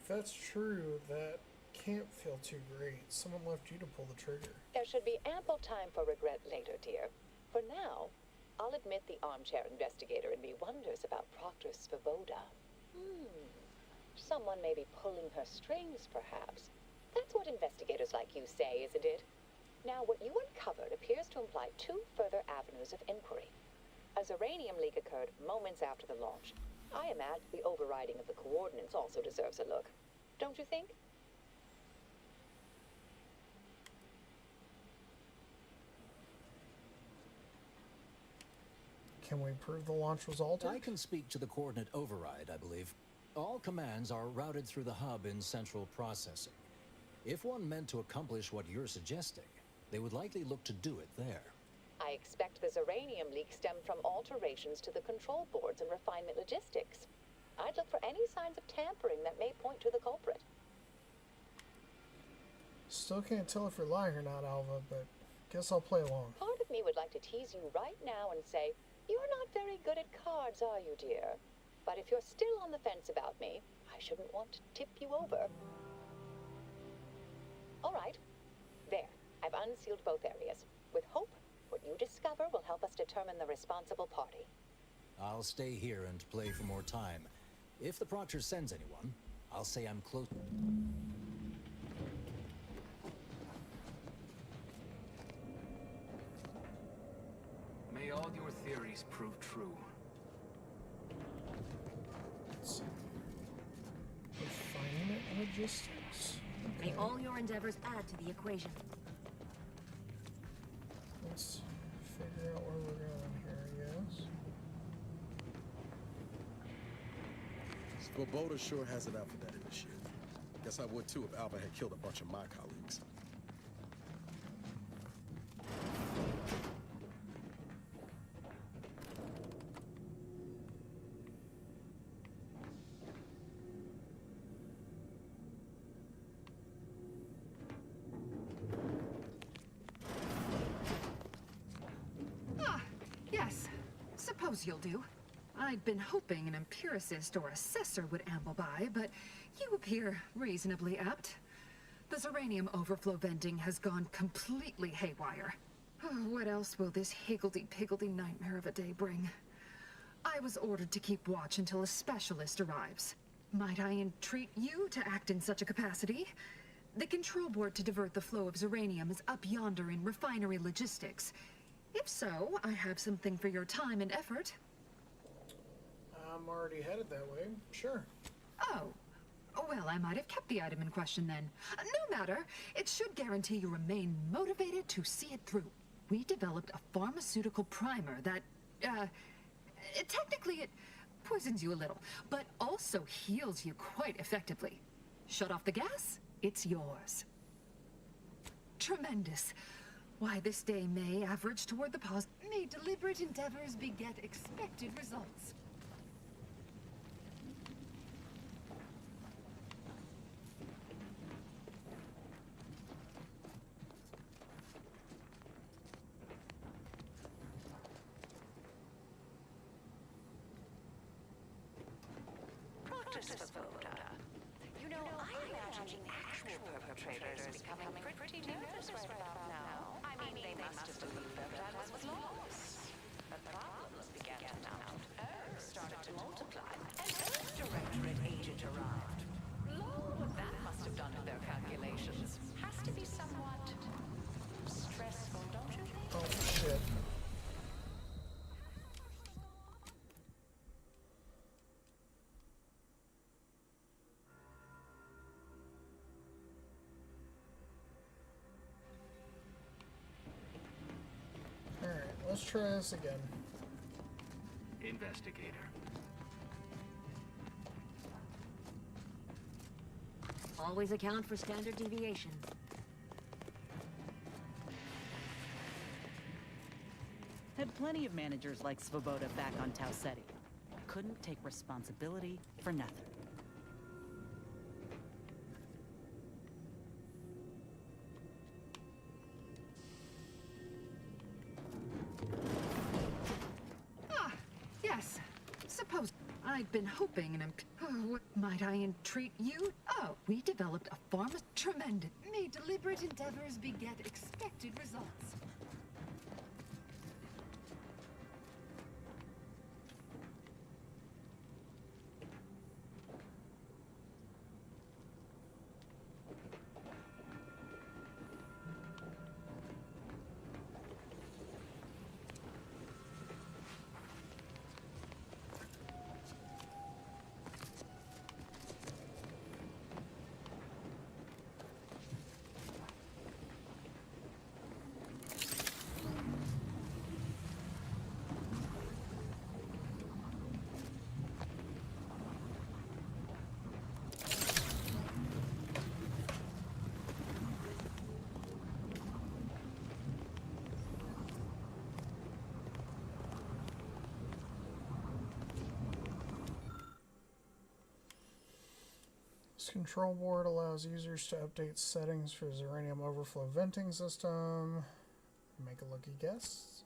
If that's true, that can't feel too great. Someone left you to pull the trigger. There should be ample time for regret later, dear. For now, I'll admit the armchair investigator in me wonders about Proctor's Svoboda. Someone may be pulling her strings, perhaps. That's what investigators like you say, isn't it? Now, what you uncovered appears to imply two further avenues of inquiry. A Zeranium leak occurred moments after the launch. I imagine the overriding of the coordinates also deserves a look. Don't you think? Can we prove the launch was altered? I can speak to the coordinate override, I believe. All commands are routed through the hub in central processing. If one meant to accomplish what you're suggesting, they would likely look to do it there. I expect the Zeranium leak stemmed from alterations to the control boards and refinement logistics. I'd look for any signs of tampering that may point to the culprit. Still can't tell if you're lying or not, Alva, but guess I'll play along. Part of me would like to tease you right now and say, you're not very good at cards, are you, dear? But if you're still on the fence about me, I shouldn't want to tip you over. All right. There. I've unsealed both areas. With hope, what you discover will help us determine the responsible party. I'll stay here and play for more time. If the Proctor sends anyone, I'll say I'm close. May all your theories prove true. Let's see. Refinement logistics. May all your endeavors add to the equation. Let's figure out where we're going here, I guess. Svoboda sure has it out for that initiative. Guess I would too if Alva had killed a bunch of my colleagues. suppose you'll do. I'd been hoping an empiricist or assessor would amble by, but you appear reasonably apt. The Zeranium overflow venting has gone completely haywire. What else will this higgledy-piggledy nightmare of a day bring? I was ordered to keep watch until a specialist arrives. Might I entreat you to act in such a capacity? The control board to divert the flow of Zeranium is up yonder in refinery logistics. If so, I have something for your time and effort. I'm already headed that way. Sure. Oh. Well, I might have kept the item in question then. No matter. It should guarantee you remain motivated to see it through. We developed a pharmaceutical primer that, technically it poisons you a little, but also heals you quite effectively. Shut off the gas, it's yours. Tremendous. Why, this day may average toward the pause. May deliberate endeavors beget expected results. You know, I imagine the actual perpetrators becoming pretty nervous right about now. I mean, they must have believed their plan was lost. But problems began to mount. Errors started to multiply. An Earth Directorate agent arrived. Lord, what that must have done to their calculations. Has to be somewhat stressful, don't you think? Oh, shit. Let's try this again. Investigator. Always account for standard deviation. Had plenty of managers like Svoboda back on Tau Ceti. Couldn't take responsibility for nothing. Yes. Suppose I'd been hoping what might I entreat you? Oh, we developed a tremendous. May deliberate endeavors beget expected results. This control board allows users to update settings for Zeranium overflow venting system. Make a lucky guess.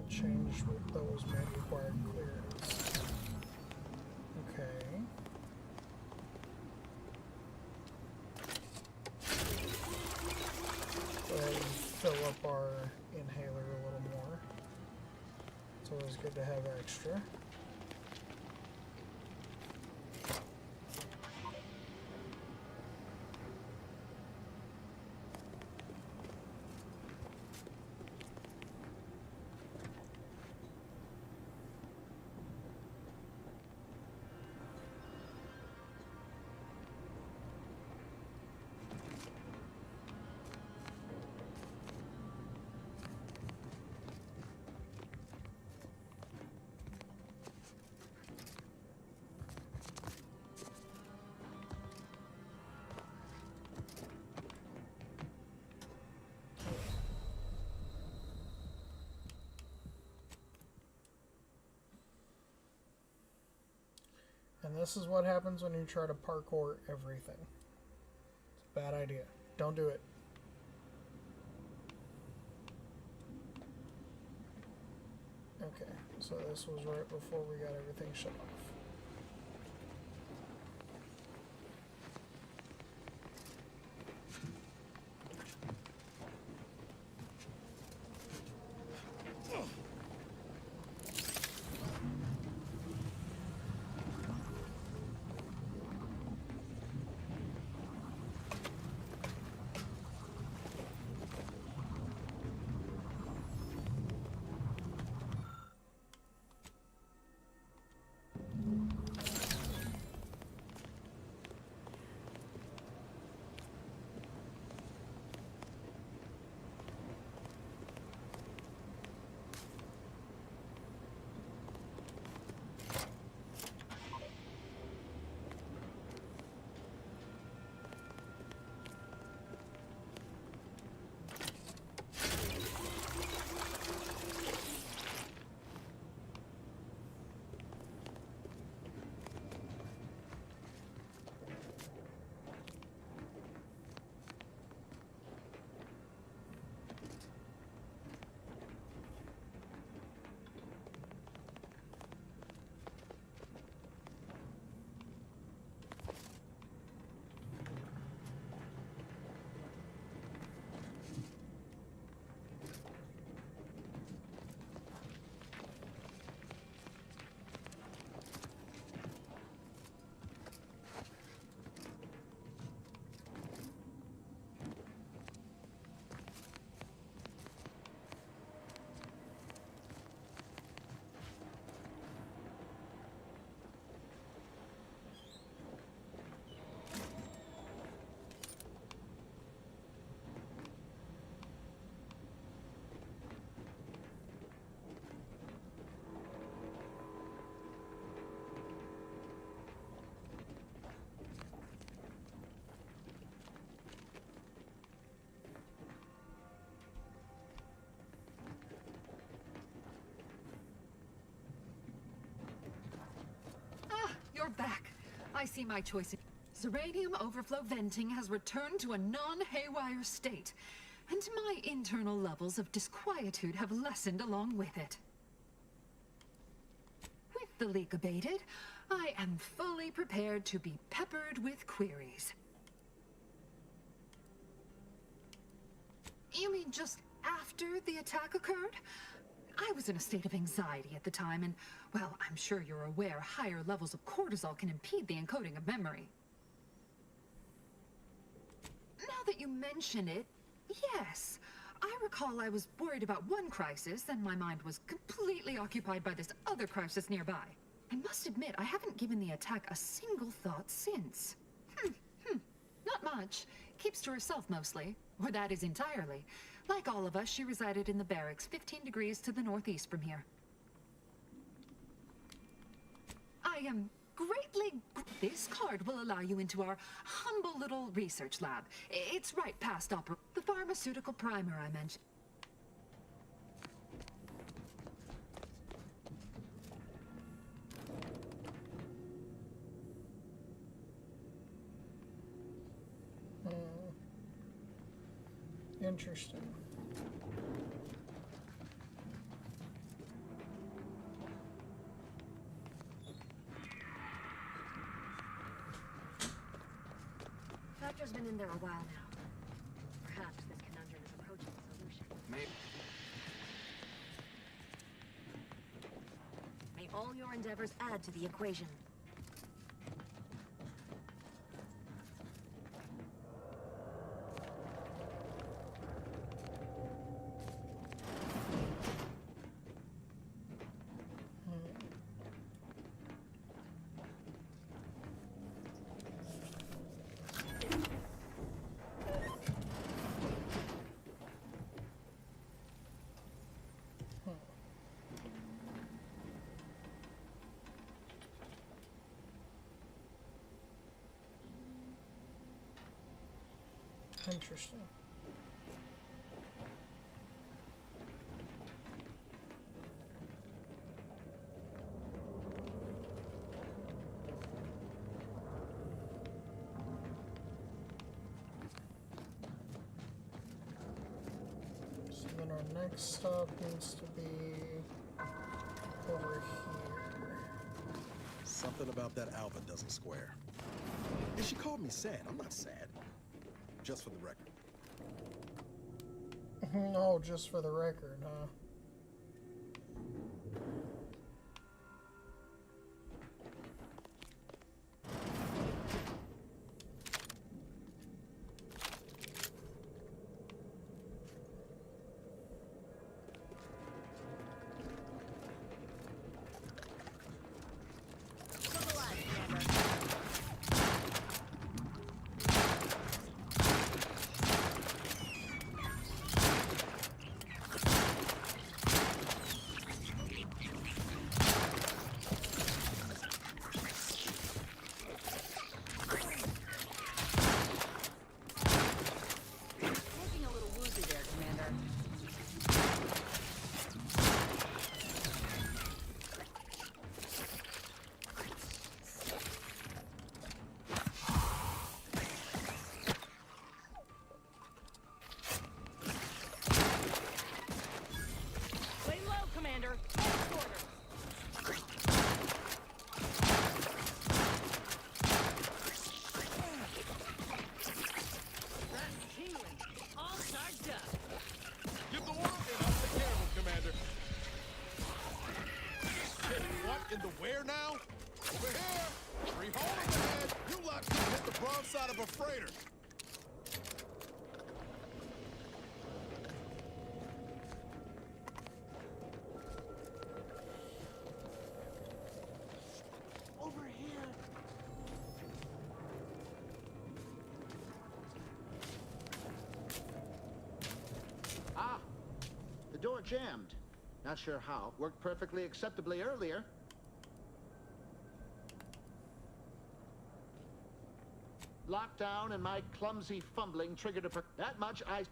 Change what those may require clearance. Okay. Go ahead and fill up our inhaler a little more. It's always good to have extra. And this is what happens when you try to parkour everything. It's a bad idea. Don't do it. Okay, so this was right before we got everything shut off. You're back. I see my choice. Zeranium overflow venting has returned to a non-haywire state, and my internal levels of disquietude have lessened along with it. With the leak abated, I am fully prepared to be peppered with queries. You mean just after the attack occurred? I was in a state of anxiety at the time, and, well, I'm sure you're aware higher levels of cortisol can impede the encoding of memory. Now that you mention it, yes. I recall I was worried about one crisis, and my mind was completely occupied by this other crisis nearby. I must admit, I haven't given the attack a single thought since. Not much. Keeps to herself mostly, or that is entirely. Like all of us, she resided in the barracks 15 degrees to the northeast from here. I am greatly... This card will allow you into our humble little research lab. It's right past the pharmaceutical primer I mentioned. Interesting. Doctor's been in there a while now. Perhaps this conundrum is approaching a solution. Maybe. May all your endeavors add to the equation. Interesting. So then our next stop needs to be Something about that Alva doesn't square. And she called me sad. I'm not sad. Just for the record. No, just for the record, huh? Looking a little woozy there, Commander. Lay low, Commander. Next order. That's tingling. All charged up. Give the order and I'll take care of him, Commander. Shit, what in the where now? Over here! Three holes ahead! You lot couldn't hit the broadside of a freighter! Over here. Ah, the door jammed. Not sure how. Worked perfectly acceptably earlier. Lockdown and my clumsy fumbling triggered a... That much I...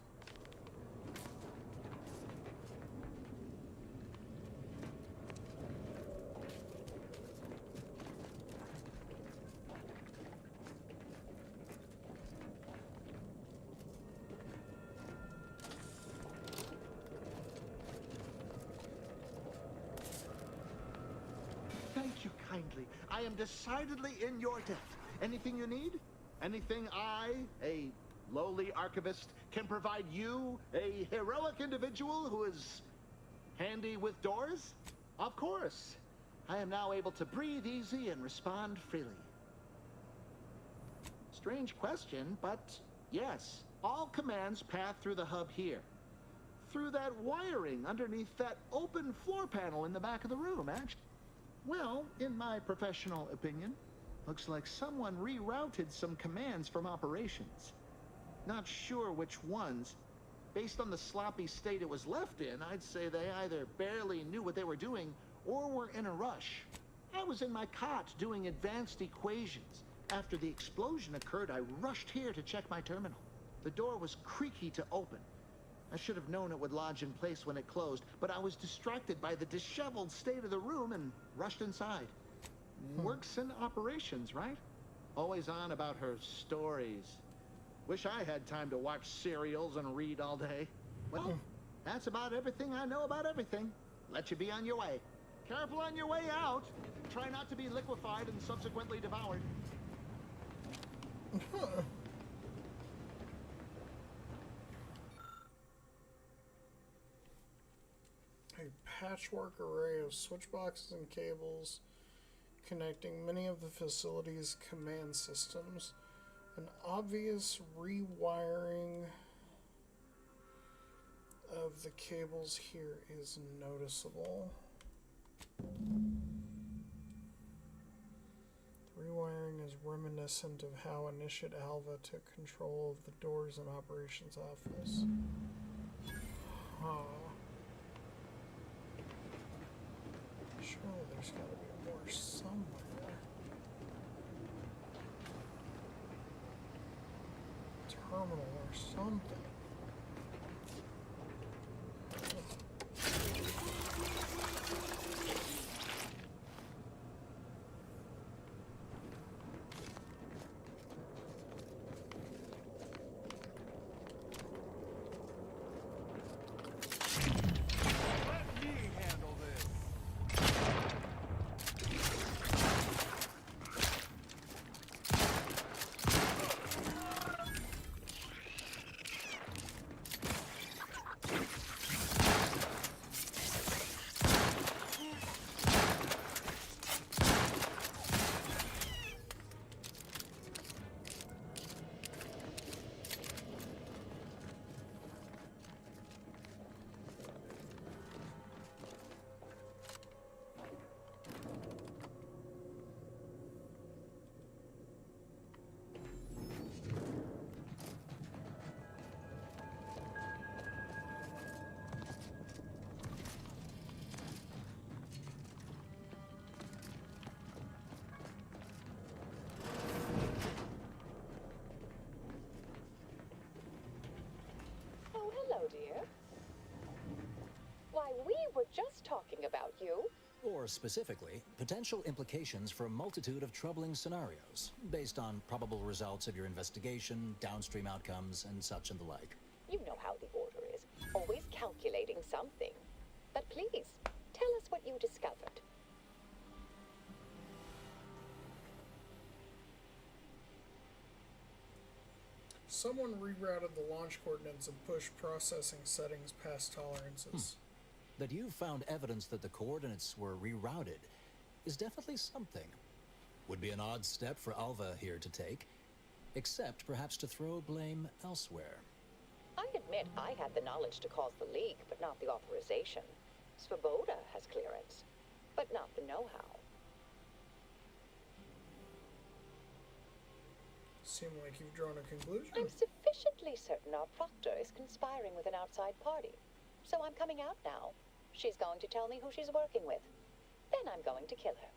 Thank you kindly. I am decidedly in your debt. Anything you need? Anything I, a lowly archivist, can provide you, a heroic individual who is handy with doors? Of course. I am now able to breathe easy and respond freely. Strange question, but yes, all commands pass through the hub here. Through that wiring underneath that open floor panel in the back of the room, actually. Well, in my professional opinion, looks like someone rerouted some commands from operations. Not sure which ones. Based on the sloppy state it was left in, I'd say they either barely knew what they were doing or were in a rush. I was in my cot doing advanced equations. After the explosion occurred, I rushed here to check my terminal. The door was creaky to open. I should have known it would lodge in place when it closed, but I was distracted by the disheveled state of the room and rushed inside. Works in operations, right? Always on about her stories. Wish I had time to watch serials and read all day. Well, that's about everything I know about everything. Let you be on your way. Careful on your way out. Try not to be liquefied and subsequently devoured. A patchwork array of switchboxes and cables connecting many of the facility's command systems. An obvious rewiring of the cables here is noticeable. The rewiring is reminiscent of how Initiate Alva took control of the doors in Operations Office. Huh. Surely there's got to be more somewhere. Terminal or something. Let me handle this. talking about you. Or specifically, potential implications for a multitude of troubling scenarios, based on probable results of your investigation, downstream outcomes, and such and the like. You know how the Order is, always calculating something. But please, tell us what you discovered. Someone rerouted the launch coordinates and pushed processing settings past tolerances. That you found evidence that the coordinates were rerouted is definitely something. Would be an odd step for Alva here to take, except perhaps to throw blame elsewhere. I admit I had the knowledge to cause the leak, but not the authorization. Svoboda has clearance, but not the know-how. Seem like you've drawn a conclusion. I'm sufficiently certain our proctor is conspiring with an outside party. So I'm coming out now. She's going to tell me who she's working with. Then I'm going to kill her.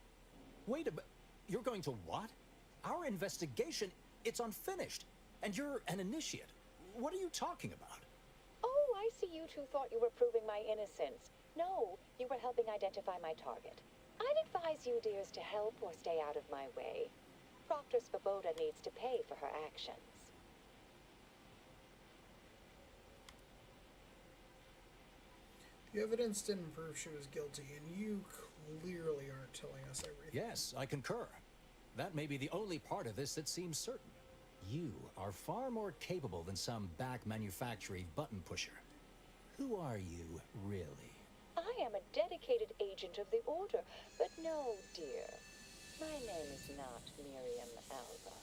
Wait a minute. You're going to what? Our investigation, it's unfinished. And you're an initiate. What are you talking about? Oh, I see you two thought you were proving my innocence. No, you were helping identify my target. I'd advise you dears to help or stay out of my way. Proctor Svoboda needs to pay for her actions. The evidence didn't prove she was guilty, and you clearly aren't telling us everything. Yes, I concur. That may be the only part of this that seems certain. You are far more capable than some back manufacturing button pusher. Who are you, really? I am a dedicated agent of the Order, but no, dear. My name is not Miriam Alva.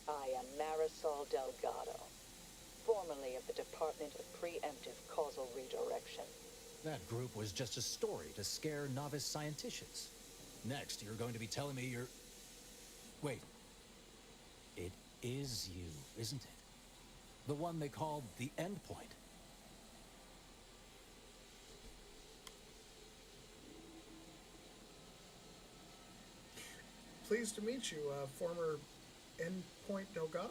I am Marisol Delgado, formerly of the Department of Preemptive Causal Redirection. That group was just a story to scare novice scienticians. Next, you're going to be telling me you're... Wait. It is you, isn't it? The one they called the Endpoint. Pleased to meet you, former Endpoint Delgado?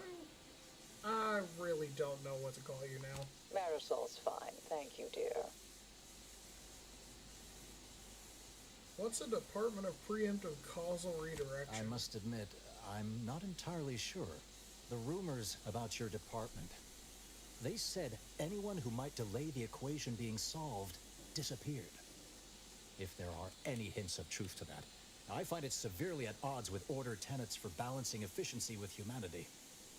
I really don't know what to call you now. Marisol's fine, thank you, dear. What's a Department of Preemptive Causal Redirection? I must admit, I'm not entirely sure. The rumors about your department. They said anyone who might delay the equation being solved disappeared. If there are any hints of truth to that, I find it severely at odds with Order tenets for balancing efficiency with humanity.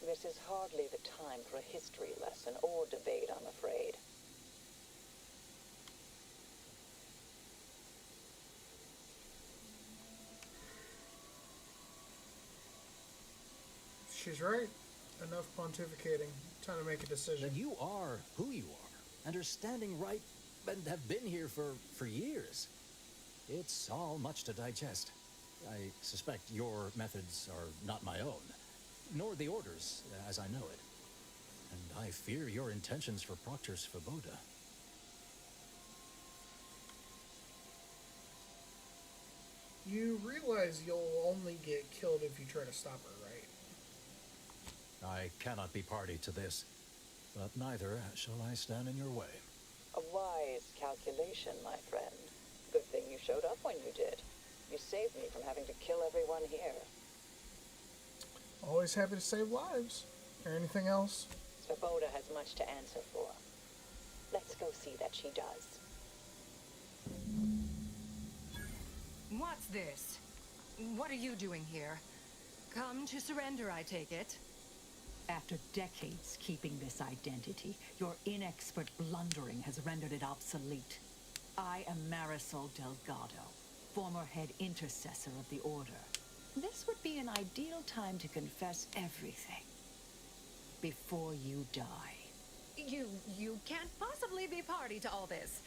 This is hardly the time for a history lesson or debate, I'm afraid. She's right. Enough pontificating. Time to make a decision. Then you are who you are, and are standing right, and have been here for years. It's all much to digest. I suspect your methods are not my own, nor the Order's, as I know it. And I fear your intentions for Proctor Svoboda. You realize you'll only get killed if you try to stop her, right? I cannot be party to this, but neither shall I stand in your way. A wise calculation, my friend. Good thing you showed up when you did. You saved me from having to kill everyone here. Always happy to save lives. Or anything else? Svoboda has much to answer for. Let's go see that she does. What's this? What are you doing here? Come to surrender, I take it? After decades keeping this identity, your inexpert blundering has rendered it obsolete. I am Marisol Delgado, former head intercessor of the Order. This would be an ideal time to confess everything before you die. You can't possibly be party to all this.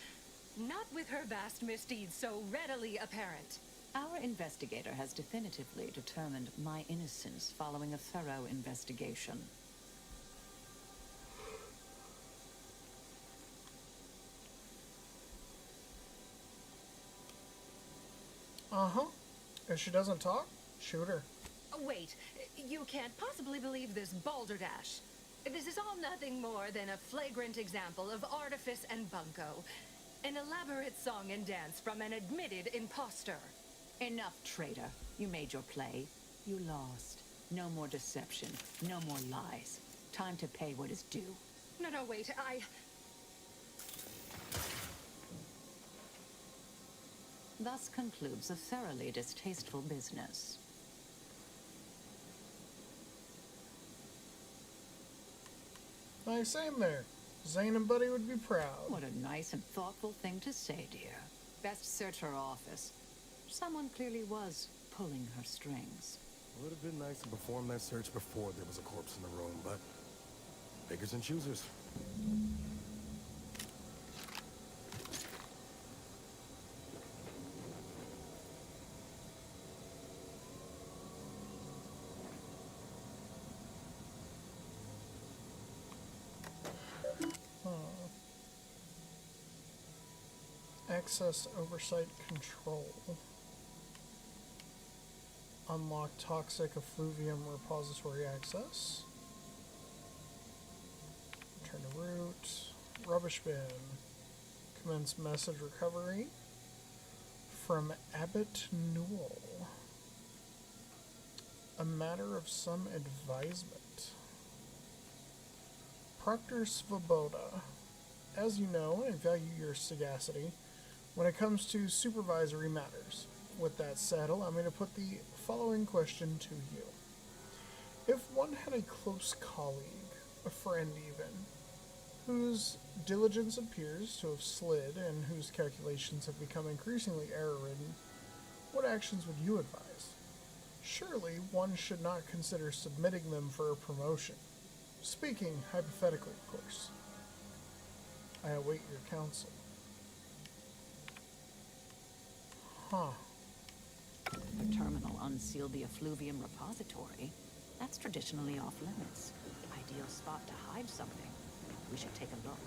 Not with her vast misdeeds so readily apparent. Our investigator has definitively determined my innocence following a thorough investigation. Uh-huh. If she doesn't talk, shoot her. Wait, you can't possibly believe this balderdash. This is all nothing more than a flagrant example of artifice and bunco. An elaborate song and dance from an admitted imposter. Enough, traitor. You made your play. You lost. No more deception. No more lies. Time to pay what is due. No, wait, Thus concludes a thoroughly distasteful business. Nice aim there. Zane and Buddy would be proud. What a nice and thoughtful thing to say, dear. Best search her office. Someone clearly was pulling her strings. Would have been nice to perform that search before there was a corpse in the room, but pickers and choosers. Access oversight control. Unlock toxic effluvium repository access. Return to root. Rubbish bin. Commence message recovery. From Abbott Newell. A matter of some advisement. Proctor Svoboda. As you know, I value your sagacity when it comes to supervisory matters. With that said, allow me to put the following question to you. If one had a close colleague, a friend even, whose diligence appears to have slid and whose calculations have become increasingly error-ridden, what actions would you advise? Surely one should not consider submitting them for a promotion. Speaking hypothetically, of course. I await your counsel. Huh. The terminal unsealed the effluvium repository. That's traditionally off limits. Ideal spot to hide something. We should take a look.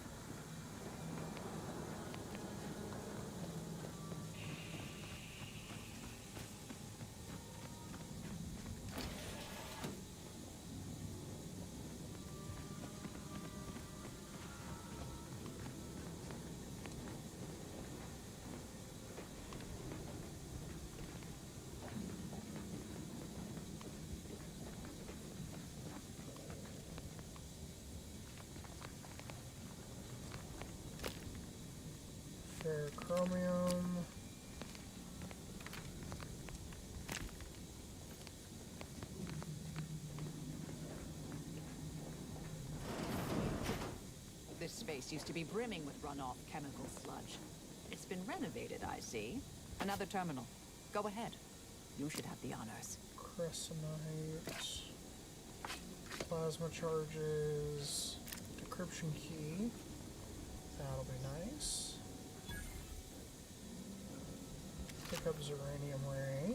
Ferrochromium. This space used to be brimming with runoff chemical sludge. It's been renovated, I see. Another terminal. Go ahead. You should have the honors. Crescenite. Plasma charges. Decryption key. That'll be nice. Pick up Zeranium ray.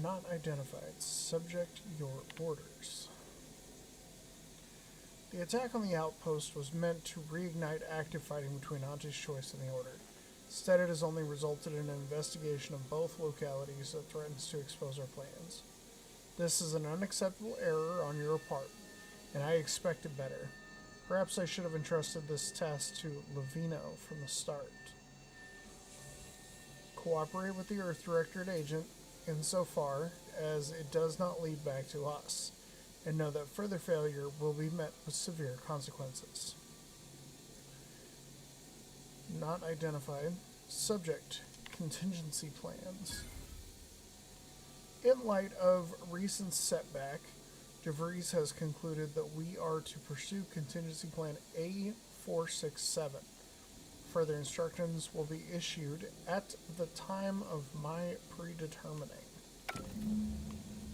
Not identified. Subject your orders. The attack on the outpost was meant to reignite active fighting between Auntie's Choice and the Order. Instead, it has only resulted in an investigation of both localities that threatens to expose our plans. This is an unacceptable error on your part, and I expected better. Perhaps I should have entrusted this task to Levino from the start. Cooperate with the Earth Directorate agent insofar as it does not lead back to us, and know that further failure will be met with severe consequences. Not identified. Subject. Contingency plans. In light of recent setback, DeVries has concluded that we are to pursue contingency plan A467. Further instructions will be issued at the time of my predetermining.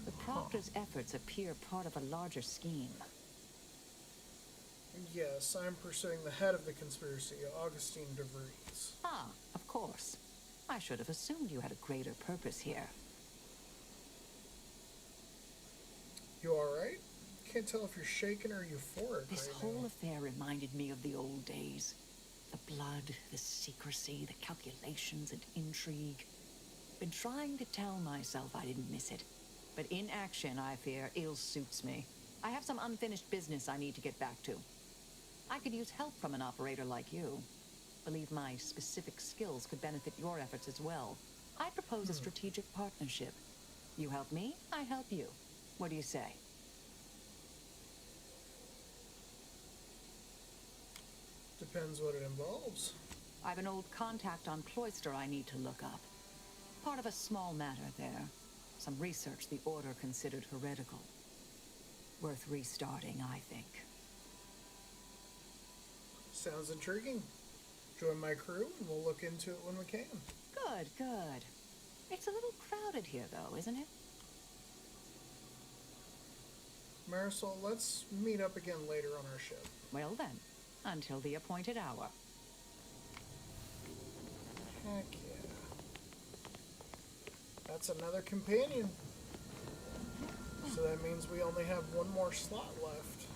The Proctor's efforts appear part of a larger scheme. Yes, I'm pursuing the head of the conspiracy, Augustine DeVries. Ah, of course. I should have assumed you had a greater purpose here. You alright? Can't tell if you're shaken or euphoric This right whole now. affair reminded me of the old days. The blood, the secrecy, the calculations and intrigue. Been trying to tell myself I didn't miss it. But in action, I fear, ill suits me. I have some unfinished business I need to get back to. I could use help from an operator like you. Believe my specific skills could benefit your efforts as well. I propose a strategic partnership. You help me, I help you. What do you say? Depends what it involves. I've an old contact on Cloister I need to look up. Part of a small matter there. Some research the Order considered heretical. Worth restarting, I think. Sounds intriguing. Join my crew and we'll look into it when we can. Good, good. It's a little crowded here, though, isn't it? Marisol, let's meet up again later on our ship. Well then, until the appointed hour. Heck yeah. That's another companion. So that means we only have one more slot left.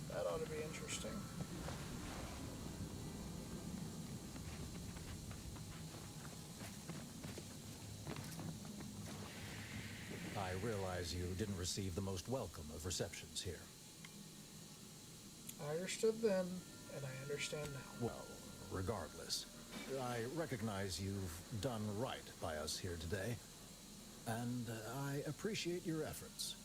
That ought to be interesting. I realize you didn't receive the most welcome of receptions here. I understood then, and I understand now. Well, regardless, I recognize you've done right by us here today, and I appreciate your efforts.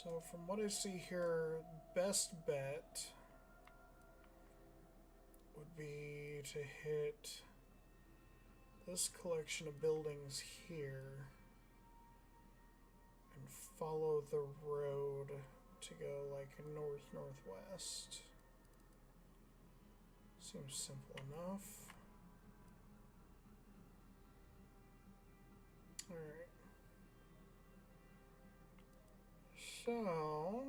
So from what I see here, best bet would be to hit this collection of buildings here and follow the road to go like north-northwest. Seems simple enough. Alright. So,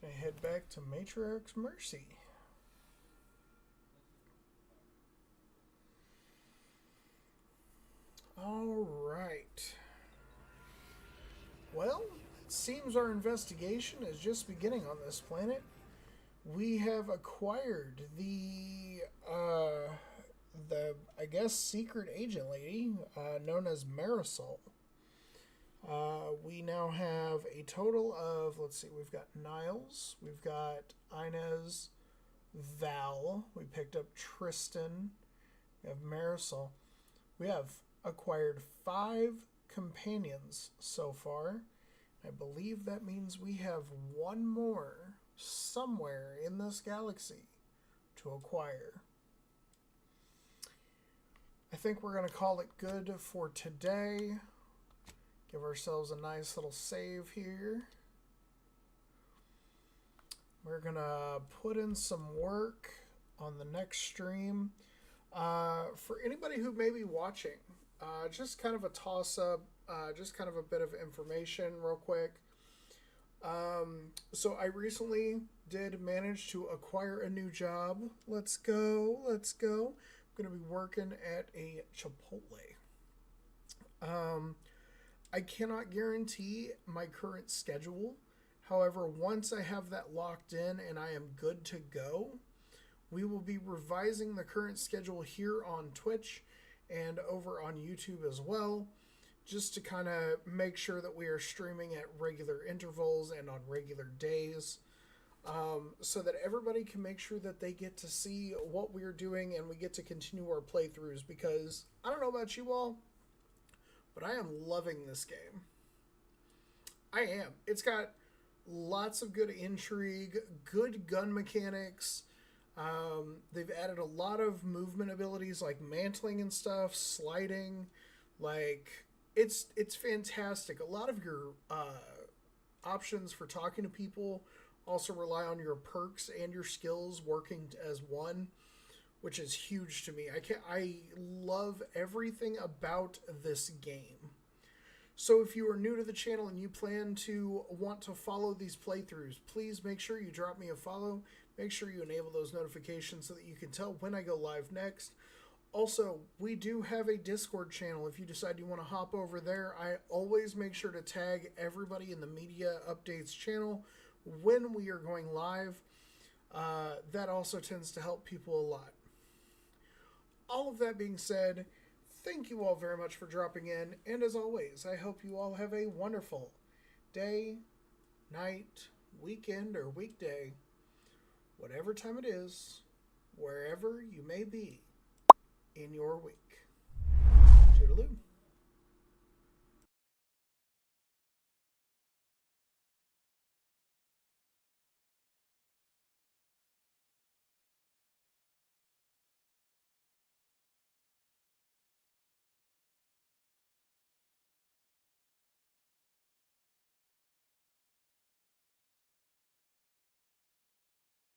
can I head back to Matriarch's Mercy? Alright. Well, it seems our investigation is just beginning on this planet. We have acquired the I guess, secret agent lady, known as Marisol. We now have a total of, let's see, we've got Niles, we've got Inez, Val, we picked up Tristan, we have Marisol. We have acquired 5 companions so far. I believe that means we have one more somewhere in this galaxy to acquire. I think we're going to call it good for today. Give ourselves a nice little save here. We're going to put in some work on the next stream. For anybody who may be watching, just kind of a toss-up, just kind of a bit of information real quick. So I recently did manage to acquire a new job. Let's go, let's go. I'm going to be working at a Chipotle. I cannot guarantee my current schedule. However, once I have that locked in and I am good to go, we will be revising the current schedule here on Twitch and over on YouTube as well, just to kind of make sure that we are streaming at regular intervals and on regular days, so that everybody can make sure that they get to see what we're doing and we get to continue our playthroughs, because I don't know about you all, but I am loving this game. I am. It's got Lots of good intrigue, good gun mechanics. They've added a lot of movement abilities like mantling and stuff, sliding. Like, it's fantastic. A lot of your options for talking to people also rely on your perks and your skills working as one, which is huge to me. I love everything about this game. So if you are new to the channel and you plan to want to follow these playthroughs, please make sure you drop me a follow. Make sure you enable those notifications so that you can tell when I go live next. Also, we do have a Discord channel. If you decide you want to hop over there, I always make sure to tag everybody in the media updates channel when we are going live. That also tends to help people a lot. All of that being said, thank you all very much for dropping in, and as always, I hope you all have a wonderful day, night, weekend, or weekday, whatever time it is, wherever you may be in your week. Toodaloo.